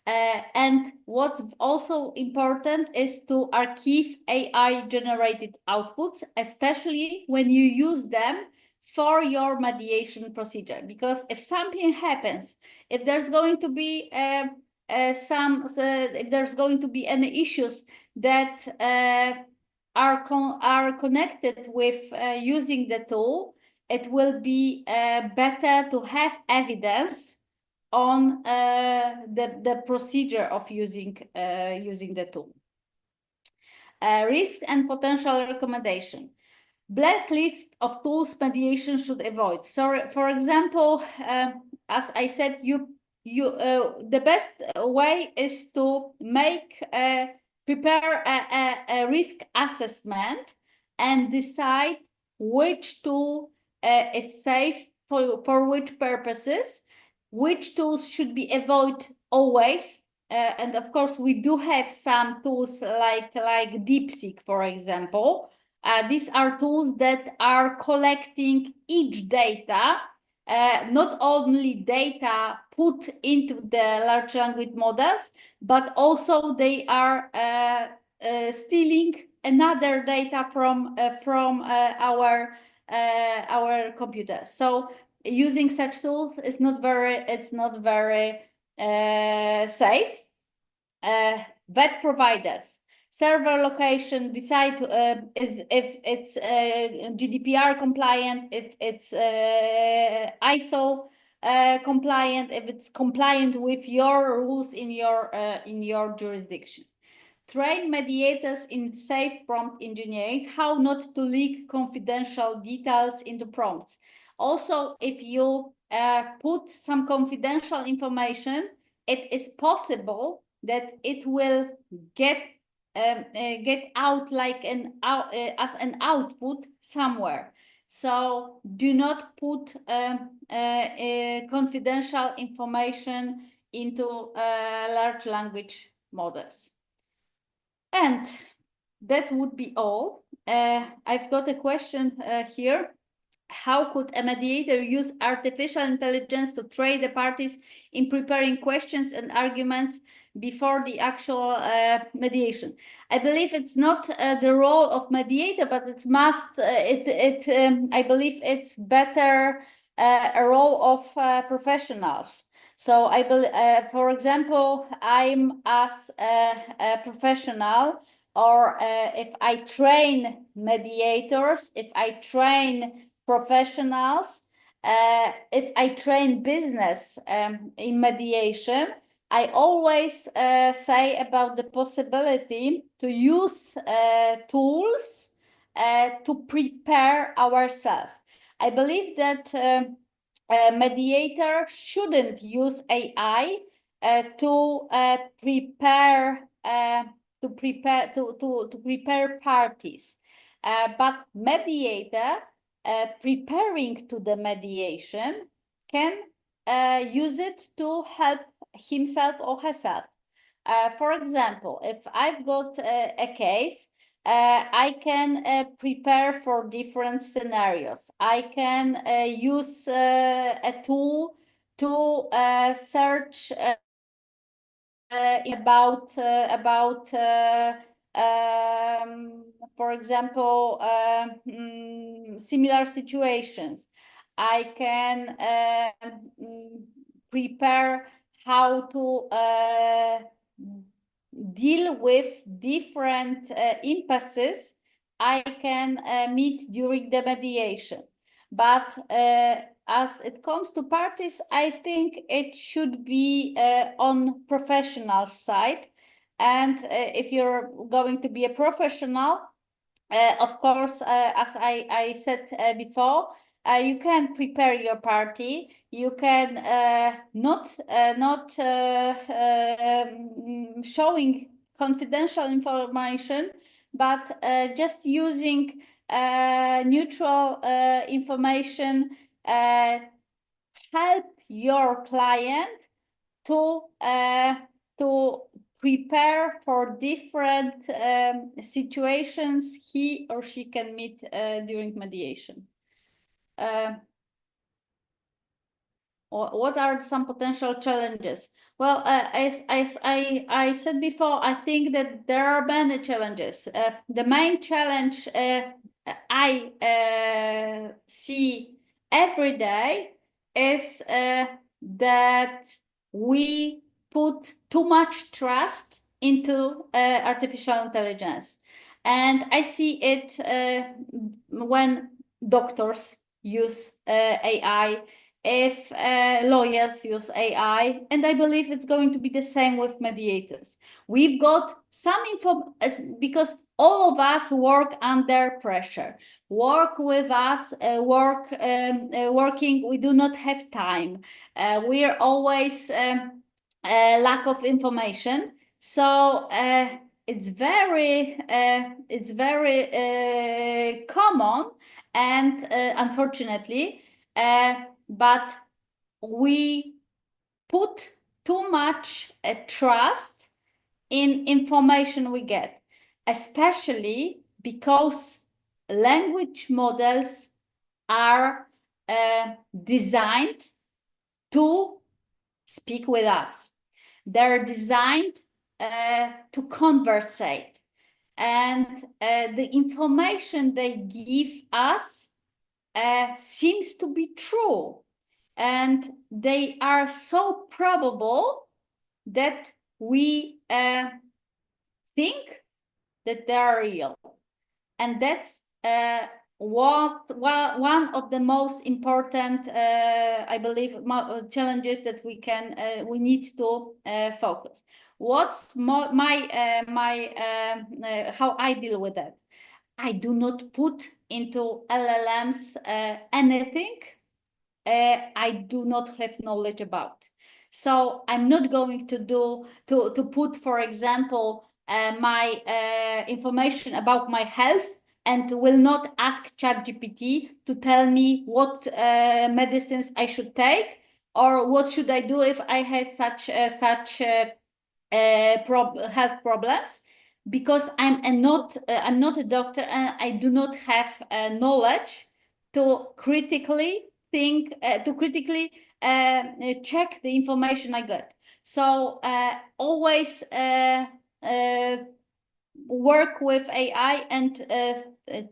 And what's also important is to archive AI-generated outputs, especially when you use them for your mediation procedure. Because if something happens, if there's going to be if there's going to be any issues that are connected with using the tool, it will be better to have evidence on the procedure of using the tool. Risk and potential recommendation. Blacklist of tools mediation should avoid. So, for example, as I said, the best way is to prepare a risk assessment and decide which tool is safe for which purposes, which tools should be avoided always. And of course, we do have some tools like DeepSeek, for example. These are tools that are collecting each data, not only data put into the large language models, but also they are stealing another data from our computers. So using such tools is not very safe. Vet providers, server location, decide if it's GDPR compliant, if it's ISO compliant, if it's compliant with your rules in your jurisdiction. Train mediators in safe prompt engineering, how not to leak confidential details into prompts. Also, if you put some confidential information, it is possible that it will get out like as an output somewhere. So do not put confidential information into large language models. And that would be all. I've got a question here. How could a mediator use artificial intelligence to train the parties in preparing questions and arguments before the actual mediation? I believe it's not the role of mediator, but it's I believe it's better a role of professionals. So I believe, for example, I'm as a professional, or if I train mediators, if I train professionals, if I train business in mediation, I always say about the possibility to use tools to prepare ourselves. I believe that a mediator shouldn't use AI to prepare parties, but mediator preparing to the mediation can use it to help himself or herself. For example, if I've got a case, I can prepare for different scenarios. I can use a tool to search about for example, similar situations. I can prepare how to deal with different impasses I can meet during the mediation. But as it comes to parties, I think it should be on professional side. And if you're going to be a professional, of course, as I said before, you can prepare your party. You can not showing confidential information, but just using neutral information help your client to prepare for different situations he or she can meet during mediation. what are some potential challenges? Well, as I said before, I think that there are many challenges. The main challenge I see every day is that we put too much trust into artificial intelligence. And I see it when doctors use AI, if lawyers use AI, and I believe it's going to be the same with mediators. We've got some info, because all of us work under pressure. Work with us, working, we do not have time. We are always lack of information. So it's very common, and unfortunately, but we put too much trust in information we get, especially because language models are designed to speak with us. They're designed to conversate, and the information they give us seems to be true, and they are so probable that we think that they are real. And that's one of the most important, I believe, challenges that we need to focus. What's how I deal with that? I do not put into LLMs anything I do not have knowledge about. So I'm not going to put, for example, my information about my health, and will not ask ChatGPT to tell me what medicines I should take, or what should I do if I have such health problems, because I'm not a doctor, and I do not have knowledge to critically think, to critically check the information I got. So always work with AI and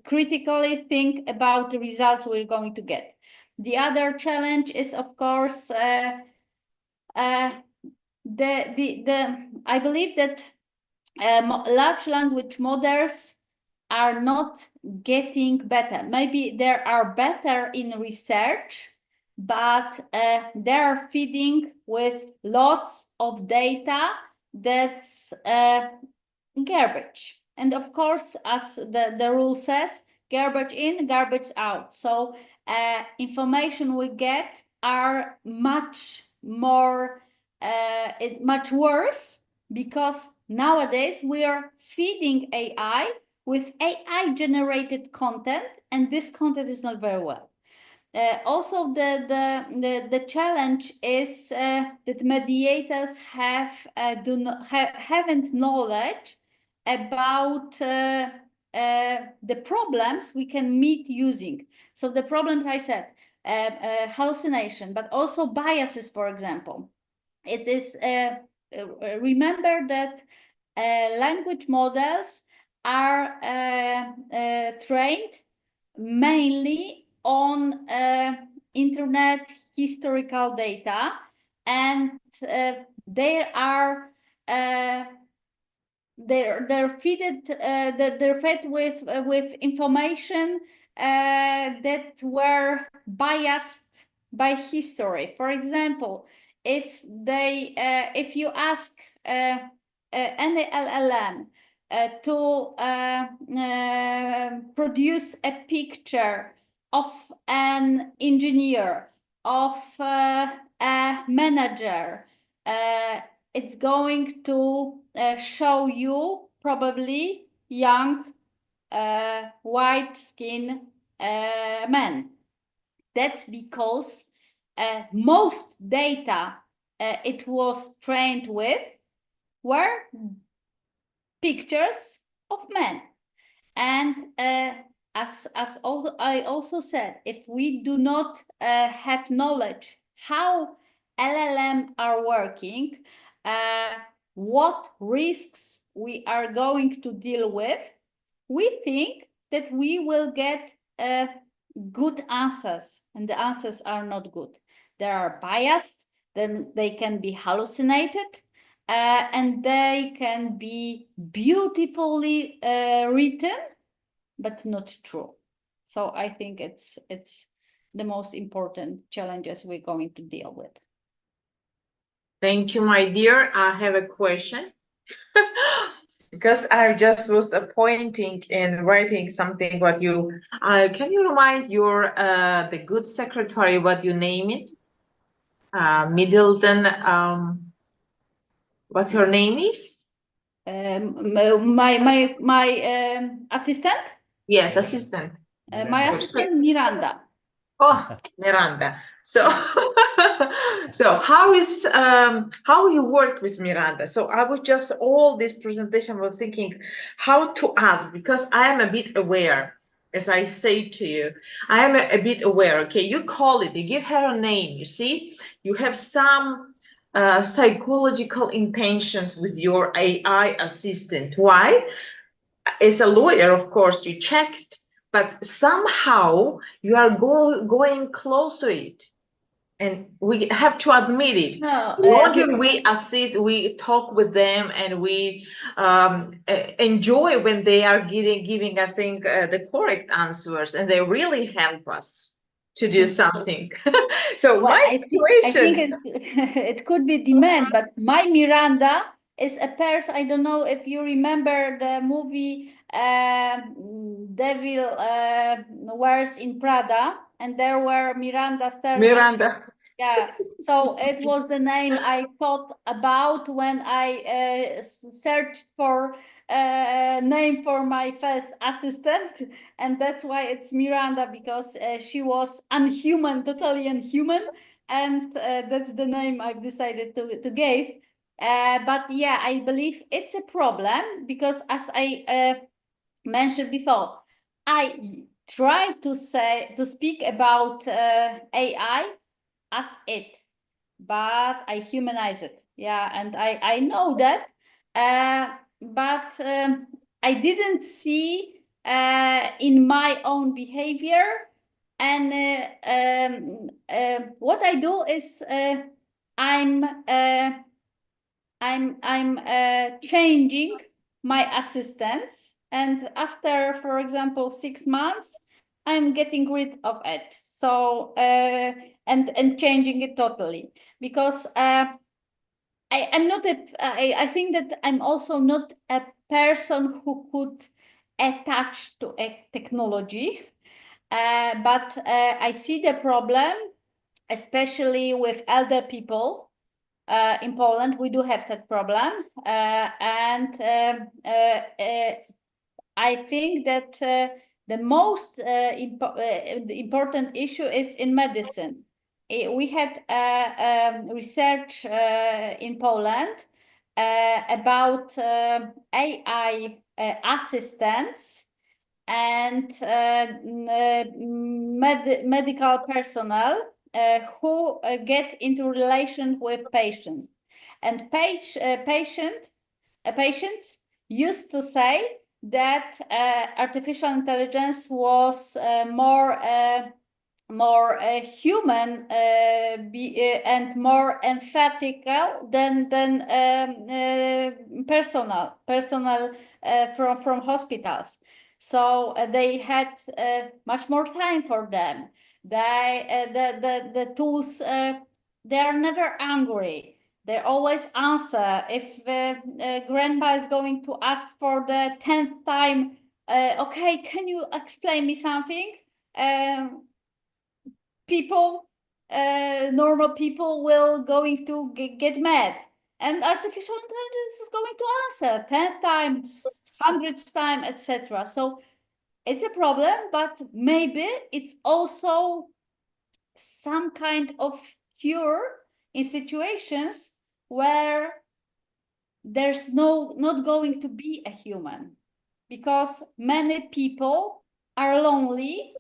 critically think about the results we're going to get. The other challenge is, of course, I believe that large language models are not getting better. Maybe they are better in research, but they're feeding with lots of data that's garbage. And of course, as the rule says, garbage in, garbage out. So information we get are much worse, because nowadays we are feeding AI with AI generated content, and this content is not very well. Also, the challenge is that mediators haven't knowledge about the problems we can meet using. So the problems I said, hallucination, but also biases, for example. It is remember that language models are trained mainly on internet historical data, and they're fed with information that were biased by history. For example, if you ask any LLM to produce a picture of an engineer, of a manager, it's going to show you probably young, white-skinned men. That's because most data it was trained with were pictures of men. And as I also said, if we do not have knowledge how LLM are working, what risks we are going to deal with, we think that we will get good answers, and the answers are not good. They are biased, then they can be hallucinated, and they can be beautifully written, but not true. So I think it's the most important challenges we're going to deal with. Thank you, my dear. I have a question. Because I just was appointing and writing something what you can you remind your the good secretary what you name it? Middleton, what her name is? My assistant? Yes, assistant. My assistant Miranda. Oh, Miranda. So, so how you work with Miranda? So I was just all this presentation was thinking how to ask, because I am a bit aware, as I say to you, I am a bit aware. Okay, you call it, you give her a name. You see, you have some psychological intentions with your AI assistant. Why? As a lawyer, of course, you checked, but somehow you are going close to it. And we have to admit it. No, The longer we assist, we talk with them, and we enjoy when they are giving I think, the correct answers, and they really help us to do something. So well, my I think situation. it could be demand, but my Miranda is a person. I don't know if you remember the movie Devil Wears in Prada, and there were Miranda Sterling. Miranda. Yeah, so it was the name I thought about when I searched for a name for my first assistant, and that's why it's Miranda, because she was unhuman, totally unhuman, and that's the name I've decided to give. But yeah, I believe it's a problem because, as I mentioned before, I try to speak about AI as it, but I humanize it. Yeah, and I know that, but I didn't see in my own behavior. And what I do is I'm changing my assistants, and after, for example, 6 months, I'm getting rid of it. So and changing it totally, because I'm not I think that I'm also not a person who could attach to a technology, but I see the problem, especially with elder people. In Poland, we do have that problem, and I think that the most important issue is in medicine. We had research in Poland about AI assistants and medical personnel who get into relation with patients. And patients used to say that artificial intelligence was more human and more emphatical than personal from hospitals. So they had much more time for them. The tools, they are never angry. They always answer. If grandma is going to ask for the 10th time, okay, can you explain me something? Normal people will going to get mad, and artificial intelligence is going to answer 10 times, 100 times, etc. So it's a problem, but maybe it's also some kind of cure in situations where there's not going to be a human, because many people are lonely,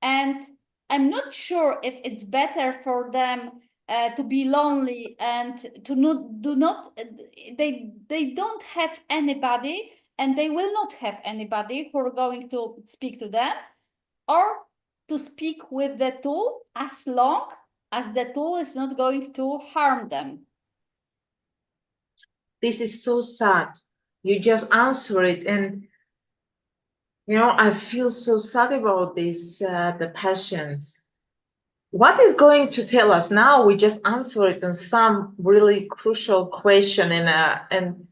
and I'm not sure if it's better for them to be lonely and to they don't have anybody, and they will not have anybody who are going to speak to them, or to speak with the tool as long as the tool is not going to harm them. This is so sad. You just answer it, and you know, I feel so sad about this, the patients. What is going to tell us now? We just answer it on some really crucial question, and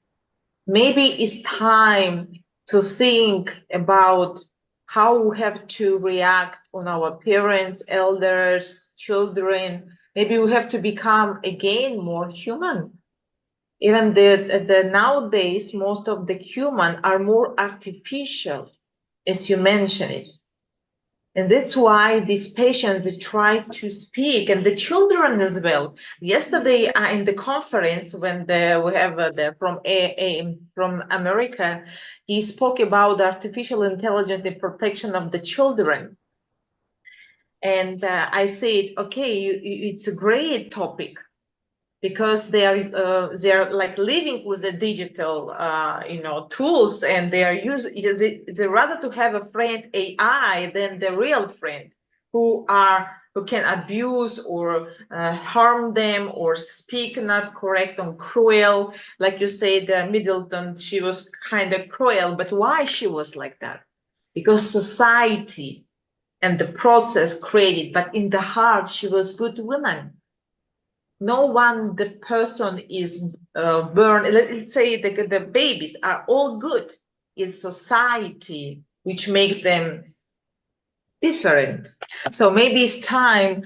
maybe it's time to think about how we have to react on our parents, elders, children. Maybe we have to become again more human. Even the nowadays, most of the human are more artificial, as you mentioned it. And that's why these patients, they try to speak, and the children as well. Yesterday in the conference, when we have from America, he spoke about artificial intelligence and protection of the children. And I said, okay, it's a great topic, because they are like living with the digital tools, and they are using they rather to have a friend AI than the real friend who can abuse or harm them or speak not correct and cruel. Like you said, Middleton, she was kind of cruel, but why she was like that? Because society and the process created, but in the heart she was good woman. No one, the person is born, let's say the babies are all good. It's society which make them different. So maybe it's time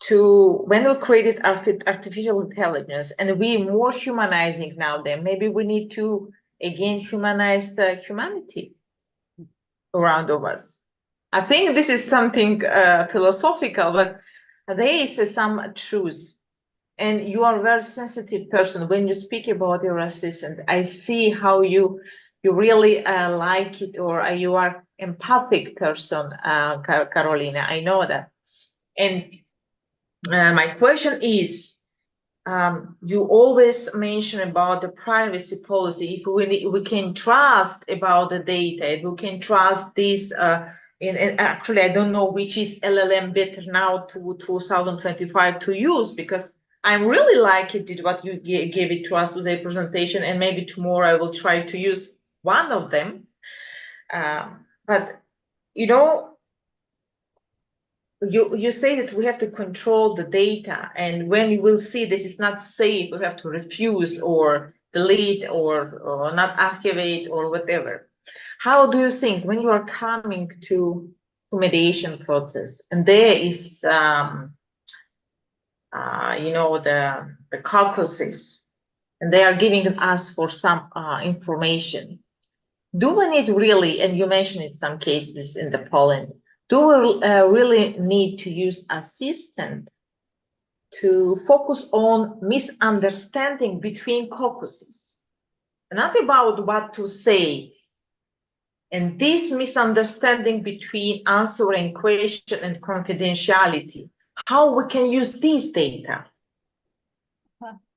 to, when we created artificial intelligence and we more humanizing now, then maybe we need to again humanize the humanity around of us. I think this is something philosophical, but there is some truth. And you are a very sensitive person when you speak about your assistant. I see how you really like it, or you are empathic person, Karolina. I know that. And my question is, you always mention about the privacy policy. If we can trust about the data, if we can trust this. And actually, I don't know which is LLM better now to 2025 to use, because I'm really like it what you gave it to us with a presentation, and maybe tomorrow I will try to use one of them. But you know, you say that we have to control the data, and when you will see this is not safe, we have to refuse or delete or not activate or whatever. How do you think when you are coming to mediation process and there is the caucuses, and they are giving us for some information, do we need really, and you mentioned in some cases in the Poland, do we really need to use assistant to focus on misunderstanding between caucuses? Not about what to say, and this misunderstanding between answering question and confidentiality, how we can use this data?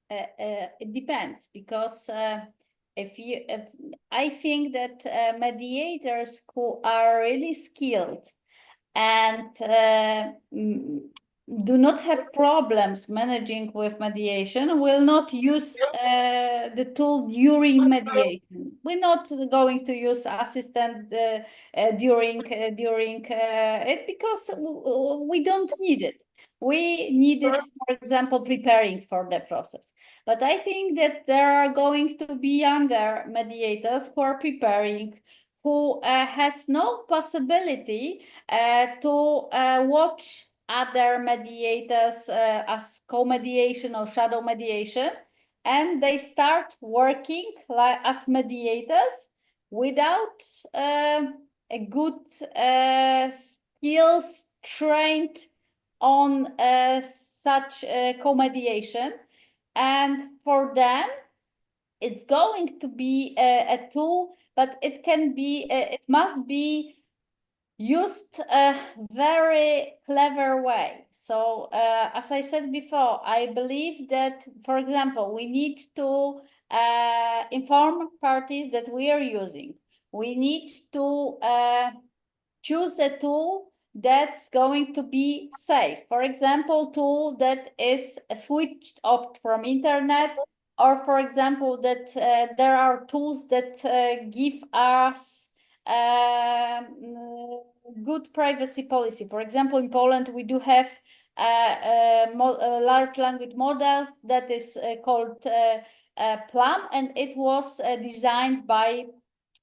It depends, because I think that mediators who are really skilled and do not have problems managing with mediation will not use the tool during mediation. We're not going to use assistant during it, because we don't need it. We need it, for example, preparing for the process. But I think that there are going to be younger mediators who are preparing, who has no possibility to watch other mediators as co-mediation or shadow mediation, and they start working as mediators without a good skills trained on such co-mediation. And for them, it's going to be a tool, but it can be, it must be used a very clever way. So as I said before, I believe that, for example, we need to inform parties that we are using. We need to choose a tool that's going to be safe. For example, tool that is switched off from internet, or for example, that there are tools that give us good privacy policy. For example, in Poland, we do have large language models that is called Plum, and it was designed by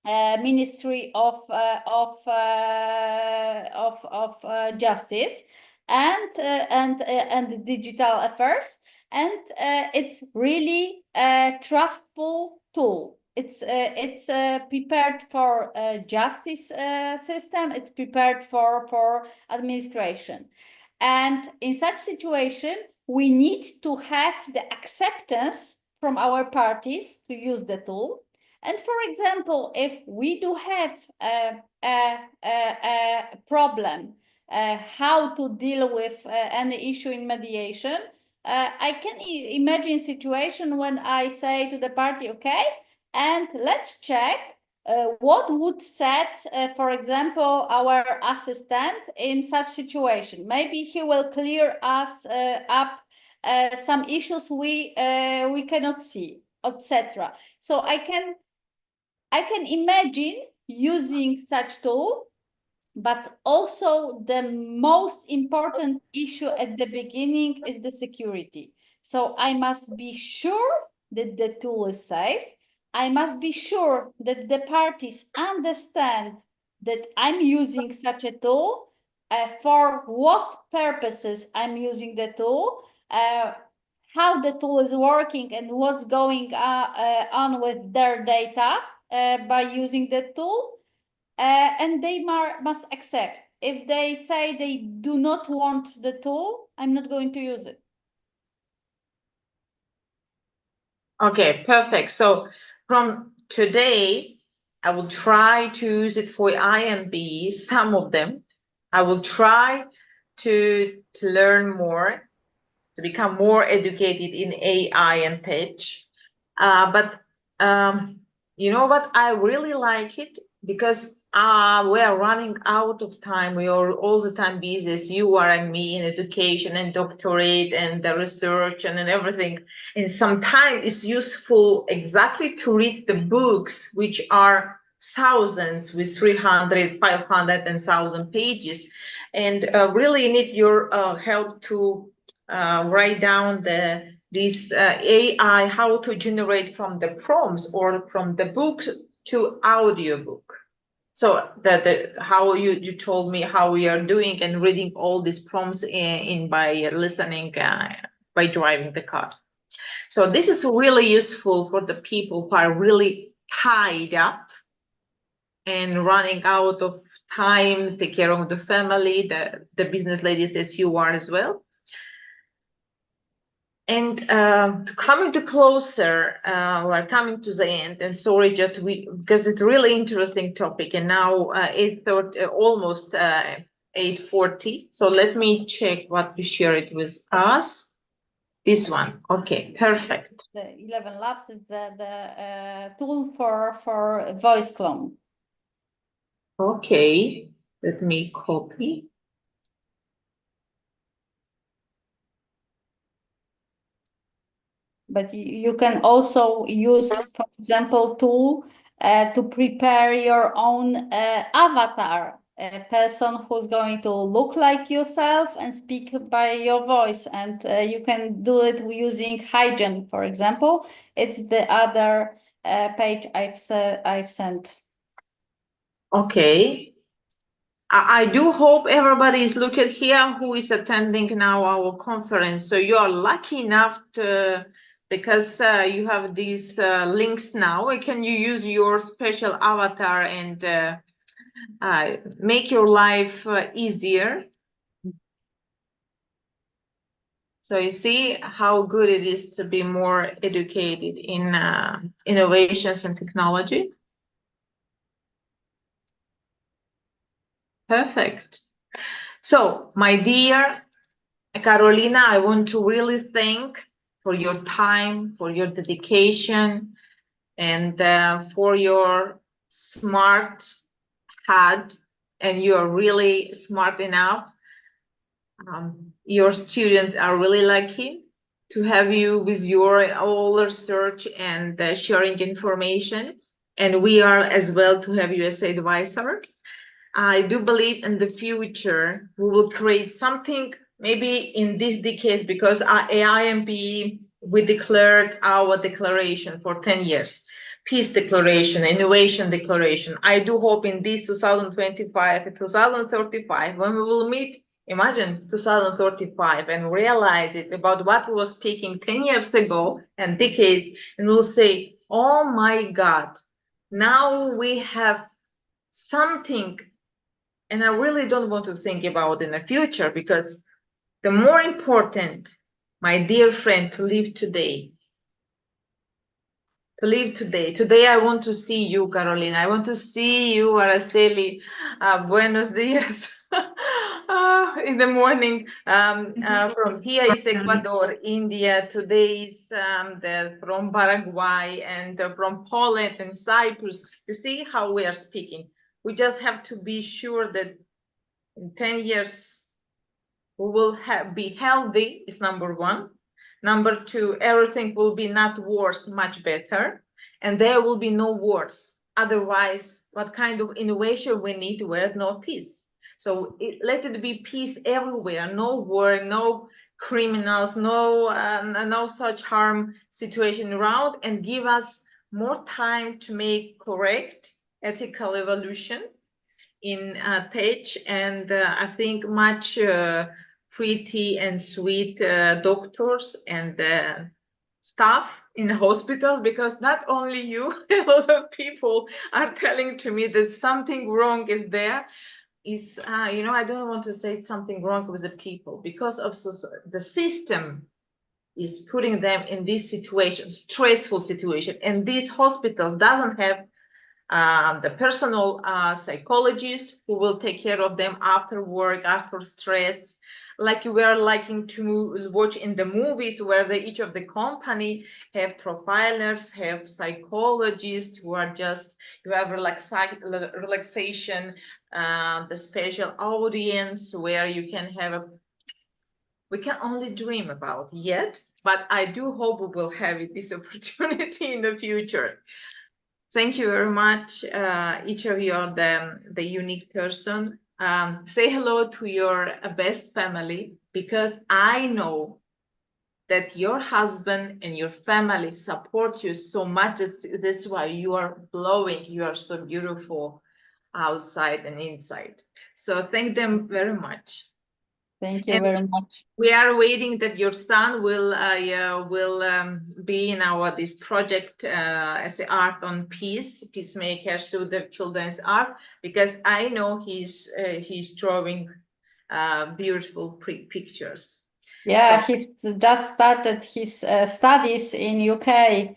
Ministry of Justice and Digital Affairs, and it's really a trustful tool. It's prepared for justice system. It's prepared for administration, and in such situation, we need to have the acceptance from our parties to use the tool. And for example, if we do have a problem, how to deal with any issue in mediation, I can imagine a situation when I say to the party, okay, and let's check what would set, for example, our assistant in such situation. Maybe he will clear us up some issues we cannot see, etc. So I can imagine using such tool, but also the most important issue at the beginning is the security. So I must be sure that the tool is safe. I must be sure that the parties understand that I'm using such a tool, for what purposes I'm using the tool, how the tool is working and what's going on with their data by using the tool, and they must accept. If they say they do not want the tool, I'm not going to use it. Okay, perfect. So from today, I will try to use it for IAMPE, some of them. I will try to learn more, to become more educated in AI and pitch. But you know what? I really like it because we are running out of time. We are all the time busy, as you are and me, in education and doctorate and the research and everything. And sometimes it's useful exactly to read the books, which are thousands with 300, 500 and 1,000 pages. And really need your help to write down this AI, how to generate from the prompts or from the books to audiobook. So how you told me how we are doing and reading all these prompts in by listening by driving the car. So this is really useful for the people who are really tied up and running out of time, take care of the family, the business ladies as you are as well. And coming to closer, we're coming to the end, and sorry, just because it's a really interesting topic, and now 8:30, almost 8:40. So let me check what you share it with us. This one, okay, perfect. The 11 Labs is the tool for voice clone. Okay, let me copy. But you can also use, for example, tool to prepare your own avatar, a person who's going to look like yourself and speak by your voice. And you can do it using Hygen, for example. It's the other page I've sent. Okay. I do hope everybody is looking here who is attending now our conference. So you are lucky enough to, because you have these links now. Can you use your special avatar and make your life easier? So you see how good it is to be more educated in innovations and technology. Perfect. So, my dear Karolina, I want to really thank for your time, for your dedication, and for your smart head. And you are really smart enough. Your students are really lucky to have you with your all research and sharing information. And we are as well to have you as advisor. I do believe in the future we will create something maybe in this decade, because IAMPE, we declared our declaration for 10 years, peace declaration, innovation declaration. I do hope in this 2025 and 2035, when we will meet, imagine 2035, and realize it about what we were speaking 10 years ago and decades, and we'll say, oh my God, now we have something. And I really don't want to think about in the future, because the more important, my dear friend, to live today. To live today. Today, I want to see you, Karolina. I want to see you, Araceli. Buenos dias. In the morning. From here is Ecuador, India. Today is from Paraguay, and from Poland and Cyprus. You see how we are speaking. We just have to be sure that in 10 years, we will be healthy, is number one. Number two, everything will be not worse, much better. And there will be no wars. Otherwise, what kind of innovation we need where no peace? So let it be peace everywhere. No war, no criminals, no such harm situation around, and give us more time to make correct ethical evolution in page, and I think much pretty and sweet doctors and staff in the hospital, because not only you, a lot of people are telling to me that something wrong is there. Is I don't want to say it's something wrong with the people, because of the system is putting them in this situation, stressful situation, and these hospitals doesn't have the personal psychologist who will take care of them after work, after stress, like we are liking to watch in the movies, where each of the company have profilers, have psychologists who are just, you have relaxation, the special audience where you can have we can only dream about yet, but I do hope we will have this opportunity in the future. Thank you very much. Each of you are the unique person. Say hello to your best family, because I know that your husband and your family support you so much. That's why you are glowing. You are so beautiful outside and inside. So thank them very much. Thank you very much. We are waiting that your son will be in this project as an art on peacemaker, so the children's art, because I know he's drawing beautiful pictures. Yeah, so he just started his studies in UK.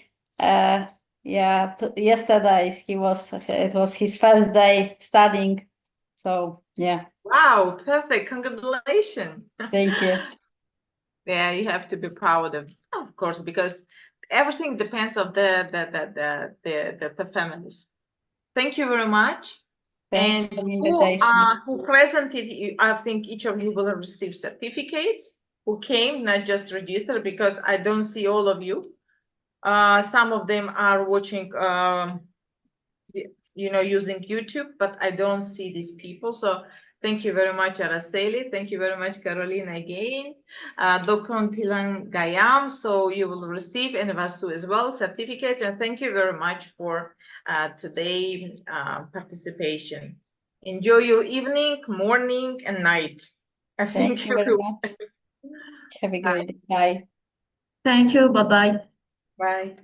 Yesterday it was his first day studying. So yeah. Wow, perfect! Congratulations. Thank you. Yeah, you have to be proud of course, because everything depends on the families. Thank you very much. Thanks for the invitation. Who presented, I think each of you will have received certificates. Who came, not just registered, because I don't see all of you. Some of them are watching, using YouTube, but I don't see these people. So thank you very much, Araceli. Thank you very much, Karolina, again. Dokontilan Gayam, so you will receive, and Vasu as well, certificates. And thank you very much for today participation. Enjoy your evening, morning, and night. Thank you very much. Have a great day. Bye. Thank you. Bye-bye. Bye.